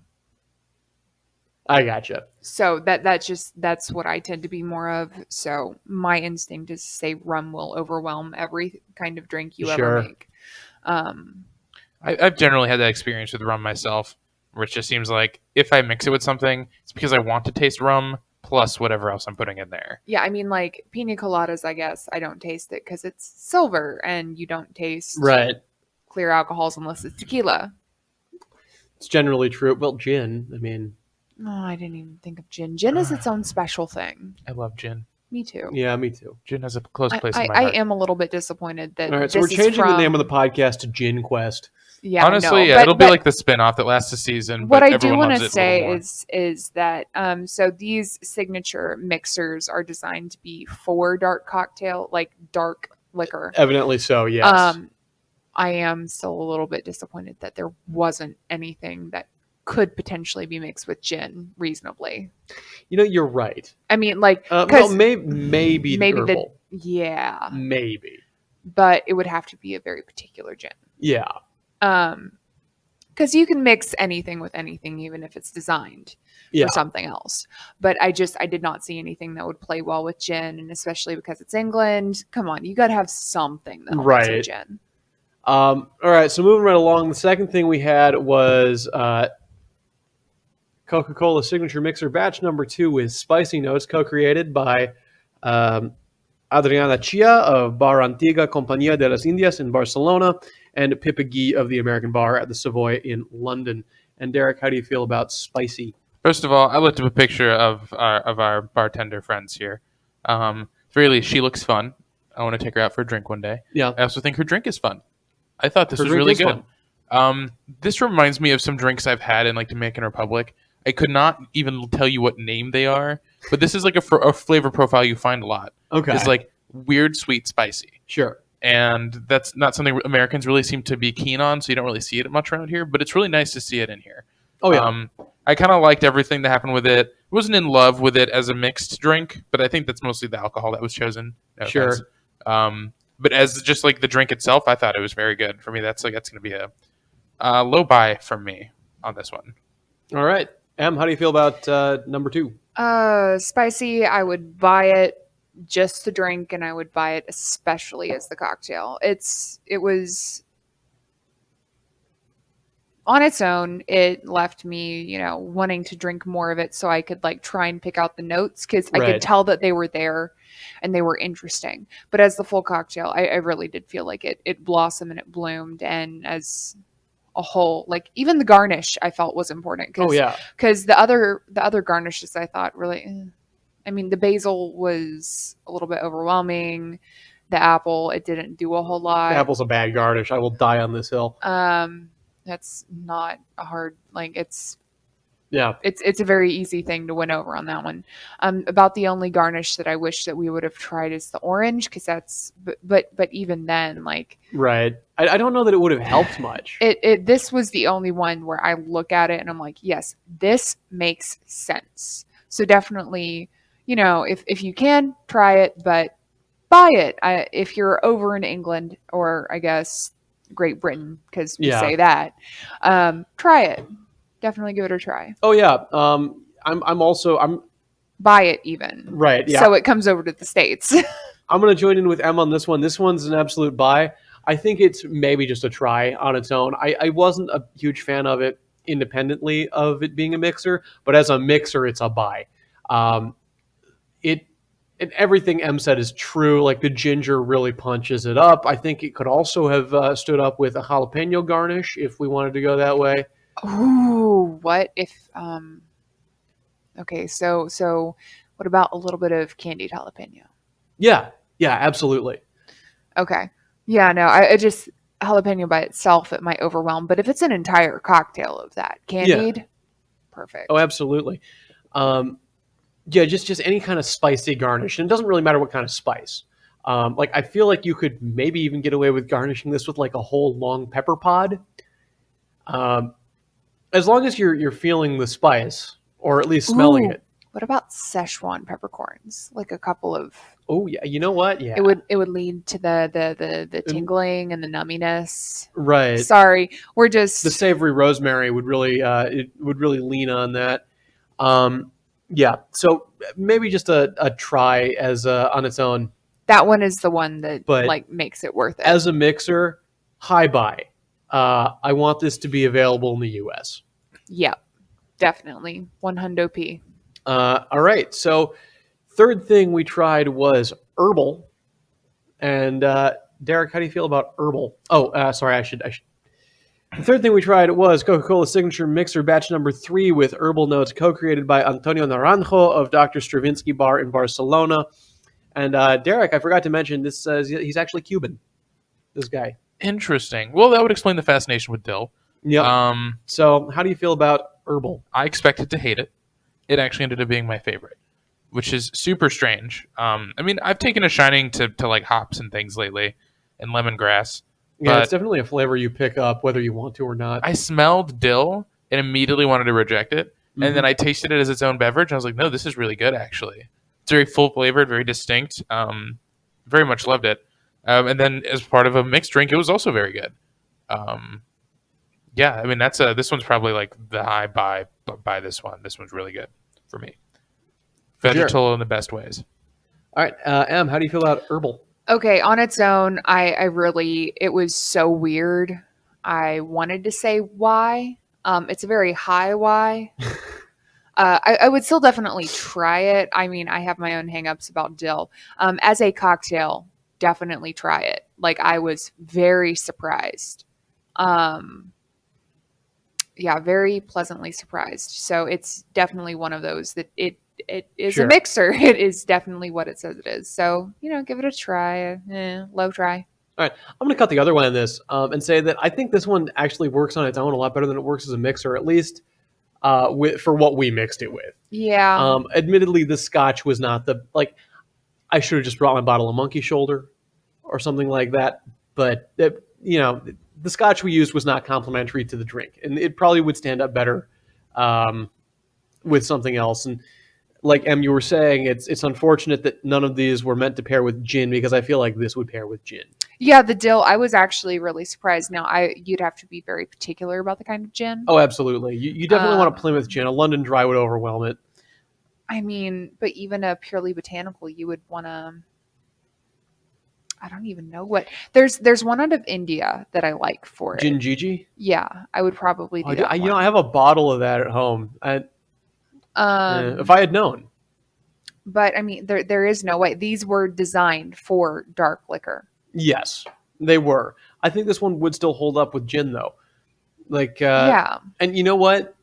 I gotcha. So that's what I tend to be more of. So my instinct is to say rum will overwhelm every kind of drink you ever make. I've generally had that experience with rum myself, where it just seems like if I mix it with something, it's because I want to taste rum plus whatever else I'm putting in there. Yeah, I mean, like pina coladas, I guess I don't taste it because it's silver, and you don't taste clear alcohols unless it's tequila. It's generally true. Well, gin, I mean... Oh, I didn't even think of gin. Gin is its own special thing. I love gin. Me too. Yeah, me too. Gin has a close place in my heart. I am a little bit disappointed that. All right, so we're changing the name of the podcast to Gin Quest. Yeah, honestly, it'll be like the spin-off that lasts a season. What but I do want to say is that so these signature mixers are designed to be for dark cocktail, like dark liquor. Evidently so, yes. I am still a little bit disappointed that there wasn't anything that could potentially be mixed with gin reasonably. You know, you're right. I mean, like, well, maybe Herbal. Yeah, maybe, but it would have to be a very particular gin. Yeah, because you can mix anything with anything, even if it's designed for something else. But I did not see anything that would play well with gin, and especially because it's England. Come on, you got to have something that mix with gin. All right, so moving right along, the second thing we had was Coca-Cola Signature Mixer Batch Number 2 with spicy notes, co-created by Adriana Chia of Bar Antigua Compañía de las Indias in Barcelona and Pippa Gee of the American Bar at the Savoy in London. And Derek, how do you feel about spicy? First of all, I looked up a picture of our bartender friends here. Really, she looks fun. I want to take her out for a drink one day. Yeah. I also think her drink is fun. I thought this was really good. This reminds me of some drinks I've had in like Dominican Republic. I could not even tell you what name they are, but this is like a flavor profile you find a lot. Okay. It's like weird, sweet, spicy. Sure. And that's not something Americans really seem to be keen on, so you don't really see it much around here, but it's really nice to see it in here. Oh, yeah. I kind of liked everything that happened with it. I wasn't in love with it as a mixed drink, but I think that's mostly the alcohol that was chosen. Sure. But as just like the drink itself, I thought it was very good. For me, that's going to be a low buy from me on this one. All right. Em, how do you feel about number 2? Spicy, I would buy it just to drink, and I would buy it especially as the cocktail. It was on its own. It left me, wanting to drink more of it so I could like try and pick out the notes, because I could tell that they were there and they were interesting. But as the full cocktail, I really did feel like it blossomed and it bloomed, and as a whole, like even the garnish I felt was important. Because the other garnishes I thought really, I mean, the basil was a little bit overwhelming. The apple, it didn't do a whole lot. The apple's a bad garnish. I will die on this hill. That's not a hard, like it's Yeah. It's a very easy thing to win over on that one. About the only garnish that I wish that we would have tried is the orange, because that's but even then, like, right. I don't know that it would have helped much. This was the only one where I look at it and I'm like, yes, this makes sense. So definitely, if you can, try it, but buy it. If you're over in England, or I guess Great Britain, because we say that, try it. Definitely give it a try. Oh yeah. I'm buy it even. Right. Yeah. So it comes over to the States. I'm going to join in with Em on this one. This one's an absolute buy. I think it's maybe just a try on its own. I wasn't a huge fan of it independently of it being a mixer, but as a mixer, it's a buy. It and everything M said is true. Like the ginger really punches it up. I think it could also have stood up with a jalapeno garnish if we wanted to go that way. Ooh, what if okay, so what about a little bit of candied jalapeno? Yeah, absolutely. Okay. Yeah, no, I just jalapeno by itself it might overwhelm, but if it's an entire cocktail of that, candied, perfect. Oh, absolutely. Yeah, just any kind of spicy garnish, and it doesn't really matter what kind of spice. Like I feel like you could maybe even get away with garnishing this with like a whole long pepper pod, as long as you're feeling the spice or at least smelling Ooh, it. what about Szechuan peppercorns? Like a couple of Oh yeah, you know what? Yeah, it would lead to the tingling and the numminess. right. Sorry, we're just The savory rosemary would really it would really lean on that. Yeah, so maybe just a try as on its own, that one is the one that but like makes it worth it. as a mixer, hi buy. I want this to be available in the U.S. Yep, definitely 100p. All right, so third thing we tried was Herbal, and Derek, how do you feel about Herbal? Oh, sorry, I should. The third thing we tried was Coca-Cola Signature Mixer Batch Number 3 with herbal notes, co-created by Antonio Naranjo of Dr. Stravinsky Bar in Barcelona. And Derek, I forgot to mention this. He's actually Cuban. This guy. Interesting. Well, that would explain the fascination with dill. Yep. So, how do you feel about Herbal? I expected to hate it. It actually ended up being my favorite, which is super strange. I mean, I've taken a shining to like hops and things lately, and lemongrass. Yeah, But it's definitely a flavor you pick up whether you want to or not. I smelled dill and immediately wanted to reject it. And then I tasted it as its own beverage. And I was like, no, this is really good, actually. It's very full flavored, very distinct. Very much loved it. And then as part of a mixed drink, it was also very good. Yeah, I mean, that's this one's probably like the high buy this one. This one's really good for me. Vegetal in the best ways. All right, Em, how do you feel about Herbal? Okay, on its own, I really it was so weird. I wanted to say why. It's a very high why. I would still definitely try it. I mean, I have my own hangups about dill. As a cocktail, definitely try it. Like I was very surprised. Yeah, very pleasantly surprised. So it's definitely one of those that it is Sure. a mixer. It is definitely what it says it is. So, give it a try. Low try. All right, I'm going to cut the other one on this and say that I think this one actually works on its own a lot better than it works as a mixer, at least for what we mixed it with. Yeah. Admittedly, the Scotch was not I should have just brought my bottle of Monkey Shoulder or something like that. But the Scotch we used was not complimentary to the drink, and it probably would stand up better with something else. And like Em, you were saying, it's unfortunate that none of these were meant to pair with gin, because I feel like this would pair with gin. Yeah, the dill, I was actually really surprised. Now, you'd have to be very particular about the kind of gin. Oh, absolutely. You definitely want a Plymouth gin. A London Dry would overwhelm it. I mean, but even a purely botanical, you would want to. I don't even know what. There's one out of India that I like for it. Gin Gigi? Yeah, I would probably do that. I have a bottle of that at home. If I had known. But I mean, there is no way. These were designed for dark liquor. Yes, they were. I think this one would still hold up with gin, though. Yeah. And you know what?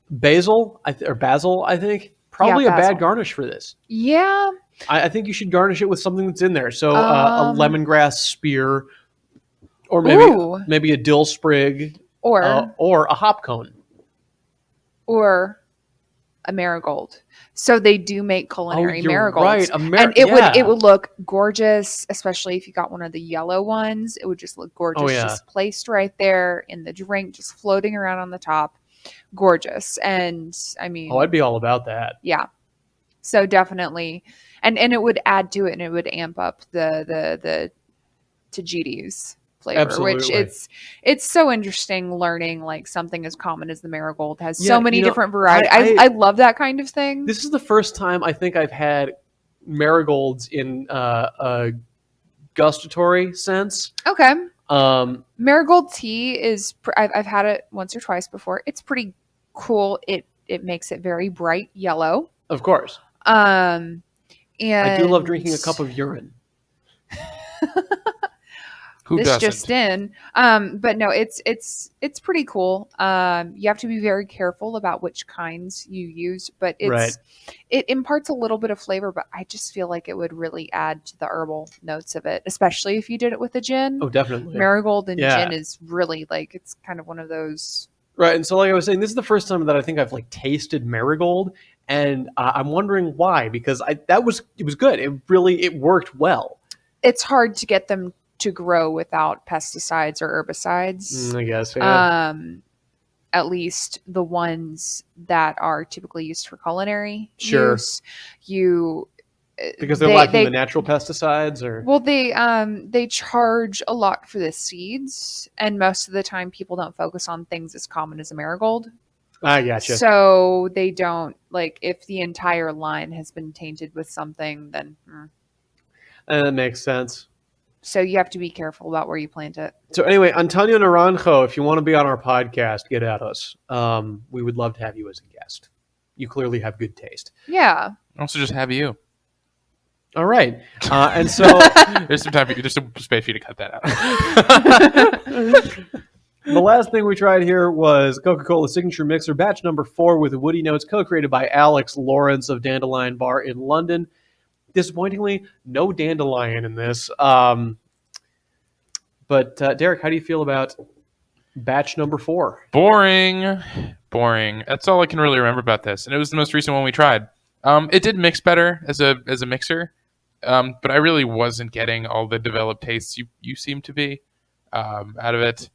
Basil, I think, probably a basil. bad garnish for this. Yeah. I think you should garnish it with something that's in there. So a lemongrass spear, or maybe a dill sprig, or a hop cone, or a marigold. So they do make culinary marigolds, right? And it would look gorgeous, especially if you got one of the yellow ones. It would just look gorgeous, just placed right there in the drink, just floating around on the top. Gorgeous. And I mean, I'd be all about that. Yeah. So definitely, and it would add to it, and it would amp up the Tajidi's flavor. Absolutely. Which it's so interesting learning like something as common as the marigold has so many different varieties. I love that kind of thing. This is the first time I think I've had marigolds in a gustatory sense. Okay. Marigold tea is I've had it once or twice before. It's pretty cool. It it makes it very bright yellow. Of course. And I do love drinking a cup of urine. Who this doesn't? just in. But no, it's pretty cool. You have to be very careful about which kinds you use, but Right. it imparts a little bit of flavor, but I just feel like it would really add to the herbal notes of it, especially if you did it with a gin. Oh, definitely. Marigold and Yeah. gin is really like, it's kind of one of those. Right, and so like I was saying, this is the first time that I think I've like tasted marigold, and I'm wondering why, because it was good. It worked well. It's hard to get them to grow without pesticides or herbicides. I guess. Yeah. At least the ones that are typically used for culinary Sure. use. Because they're lacking the natural pesticides, or well, they charge a lot for the seeds, and most of the time people don't focus on things as common as a marigold. I gotcha. So they don't, like, if the entire line has been tainted with something, then That makes sense. so you have to be careful about where you plant it. So anyway, Antonio Naranjo, if you want to be on our podcast, get at us. We would love to have you as a guest. You clearly have good taste. Yeah. Also, just have you. All right, and so There's some time. There's some space for you to cut that out. the last thing we tried here was Coca-Cola Signature Mixer, batch number 4 with woody notes, co-created by Alex Lawrence of Dandelion Bar in London. Disappointingly, no dandelion in this. But Derek, how do you feel about batch number 4? Boring. That's all I can really remember about this, and it was the most recent one we tried. It did mix better as a mixer, but I really wasn't getting all the developed tastes you seem to be out of it.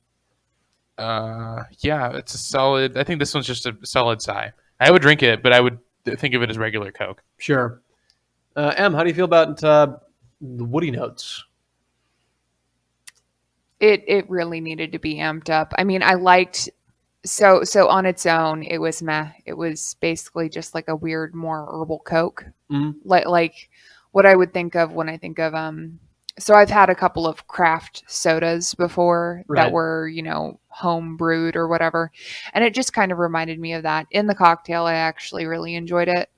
Yeah, it's a solid. I think this one's just a solid sigh. I would drink it, but I would think of it as regular Coke. Sure. Em, how do you feel about the woody notes? It really needed to be amped up. I mean, I liked so on its own, it was meh. It was basically just like a weird, more herbal Coke, like what I would think of when I think of So I've had a couple of craft sodas before that were, home brewed or whatever, and it just kind of reminded me of that. In the cocktail, I actually really enjoyed it,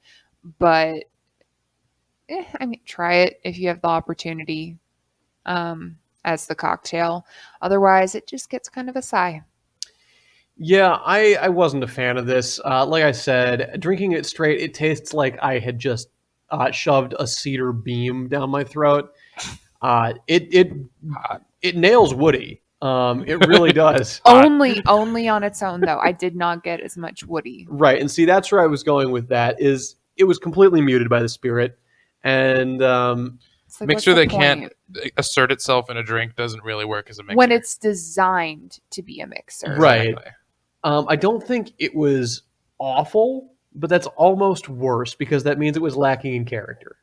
but I mean, try it if you have the opportunity. As the cocktail. Otherwise, it just gets kind of a sigh. Yeah, I wasn't a fan of this. Like I said, drinking it straight, it tastes like I had just shoved a cedar beam down my throat. It nails woody. It really does. Only on its own, though. I did not get as much woody. Right, and see, that's where I was going with that. Is it was completely muted by the spirit, and like, mixer that can't assert itself in a drink doesn't really work as a mixer. When it's designed to be a mixer. Right. Exactly. I don't think it was awful, but that's almost worse because that means it was lacking in character.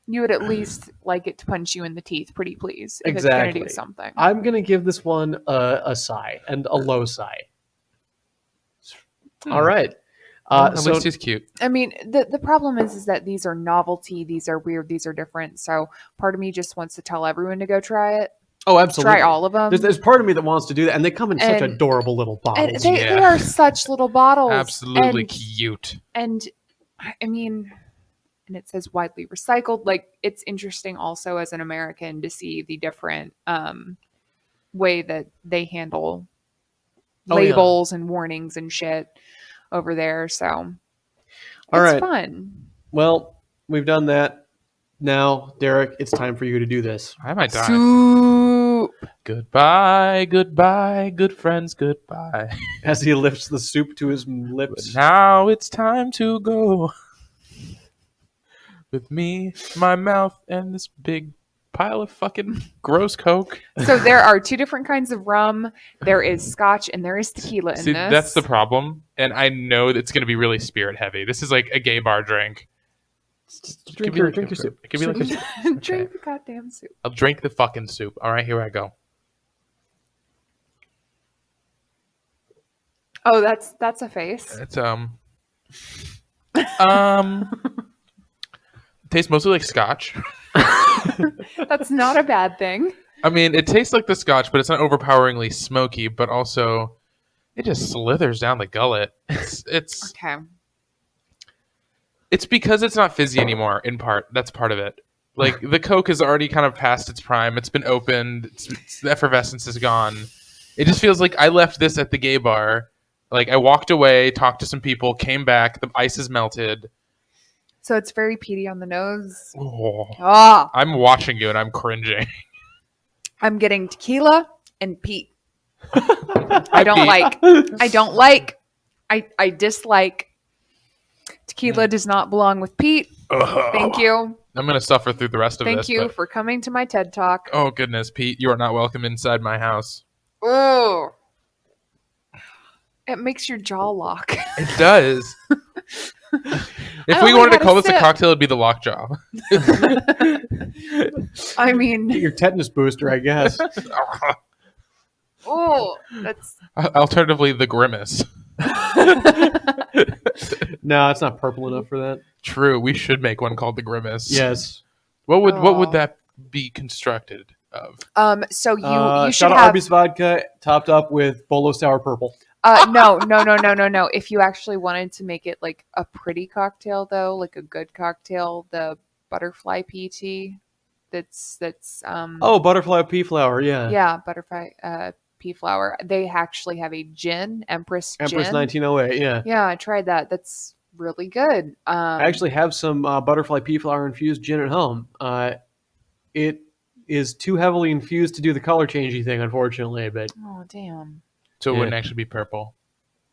You would at least like it to punch you in the teeth, pretty please, if Exactly. it's going to do something. I'm going to give this one a sigh, and a low sigh. All right. At least he's cute. I mean, the problem is that these are novelty, these are weird, these are different. So part of me just wants to tell everyone to go try it. Oh, absolutely. Try all of them. There's part of me that wants to do that, and they come in such adorable little bottles. And they are such little bottles. Absolutely cute. And I mean, and it says widely recycled. Like, it's interesting also as an American to see the different way that they handle labels and warnings and shit over there. So it's fun. Well, we've done that. Now, Derek, it's time for you to do this. I might die. Soup. Goodbye, good friends, goodbye. As he lifts the soup to his lips. But now it's time to go. With me, my mouth, and this big pile of fucking gross Coke. So there are 2 different kinds of rum. There is scotch and there is tequila in See, this. that's the problem. And I know it's going to be really spirit heavy. This is like a gay bar drink. Just drink your soup. It could be like a soup. Drink the goddamn soup. I'll drink the fucking soup. All right, here I go. Oh, that's a face. It's tastes mostly like scotch. That's not a bad thing. I mean, it tastes like the scotch, but it's not overpoweringly smoky. But also, It just slithers down the gullet. It's Okay. It's because it's not fizzy anymore. In part, that's part of it. Like the Coke is already kind of past its prime. It's been opened. The effervescence is gone. It just feels like I left this at the gay bar. Like I walked away, talked to some people, came back. The ice is melted. So it's very peaty on the nose. Oh, Ah, I'm watching you and I'm cringing. I'm getting tequila and peat. I don't Pete. I dislike. Tequila does not belong with peat. Thank you. I'm gonna suffer through the rest of this. Thank you but- for coming to my TED Talk. Oh goodness, Pete, you are not welcome inside my house. Oh. It makes your jaw lock. It does. If we only wanted to had a call this a sip. cocktail, it'd be the lockjaw. I mean, Get your tetanus booster, I guess. oh, that's Alternatively, the grimace. No, it's not purple enough for that. True, we should make one called the grimace. Yes. What would Oh. that be constructed of? so you should shout out have Arby's vodka topped up with Bolo Sour Purple. no. If you actually wanted to make it like a pretty cocktail though, like a good cocktail, the butterfly PT that's Oh, butterfly pea flower, yeah. yeah, butterfly pea flower. They actually have a gin, Empress Empress gin. 1908, yeah. Yeah, I tried that. That's really good. I actually have some butterfly pea flower infused gin at home. It is too heavily infused to do the color changey thing, unfortunately, but oh damn. So it Yeah. wouldn't actually be purple.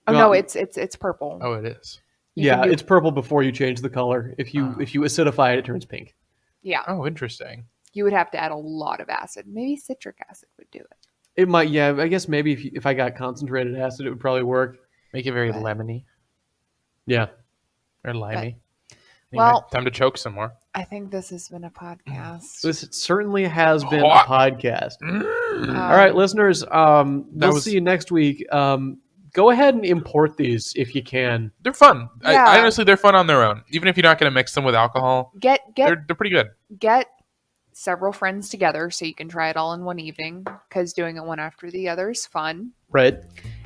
Oh Well, no, it's purple. Oh, it is. You yeah, can do- it's purple before you change the color. If you acidify it, it turns pink. yeah. Oh, interesting. You would have to add a lot of acid. Maybe citric acid would do it. It might, yeah. I guess maybe if I got concentrated acid, it would probably work. Make it very Right. lemony Yeah. or limey. Well- time to choke some more. I think this has been a podcast. This certainly has been a Hot. podcast. Mm. All right, listeners. We'll was- see you next week. Go ahead and import these if you can. They're fun. Yeah. I honestly, they're fun on their own. Even if you're not going to mix them with alcohol, Get they're pretty good. get several friends together so you can try it all in one evening because doing it one after the other is fun. Right.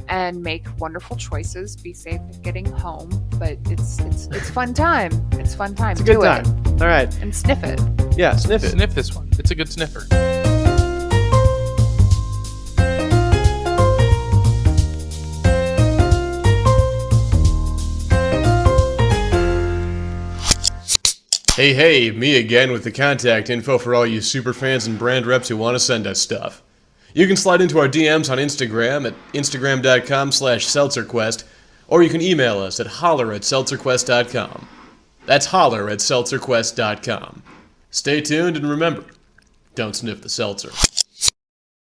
And make wonderful choices. Be safe in getting home, but it's fun time. It's fun time. It's a good Do time. it All right. and sniff it. Yeah, sniff it. Sniff this one. It's a good sniffer. Hey, me again with the contact info for all you superfans and brand reps who want to send us stuff. You can slide into our DMs on Instagram at instagram.com/Seltzerquest, or you can email us at holler@seltzerquest.com. That's holler@seltzerquest.com. Stay tuned and remember, don't sniff the seltzer.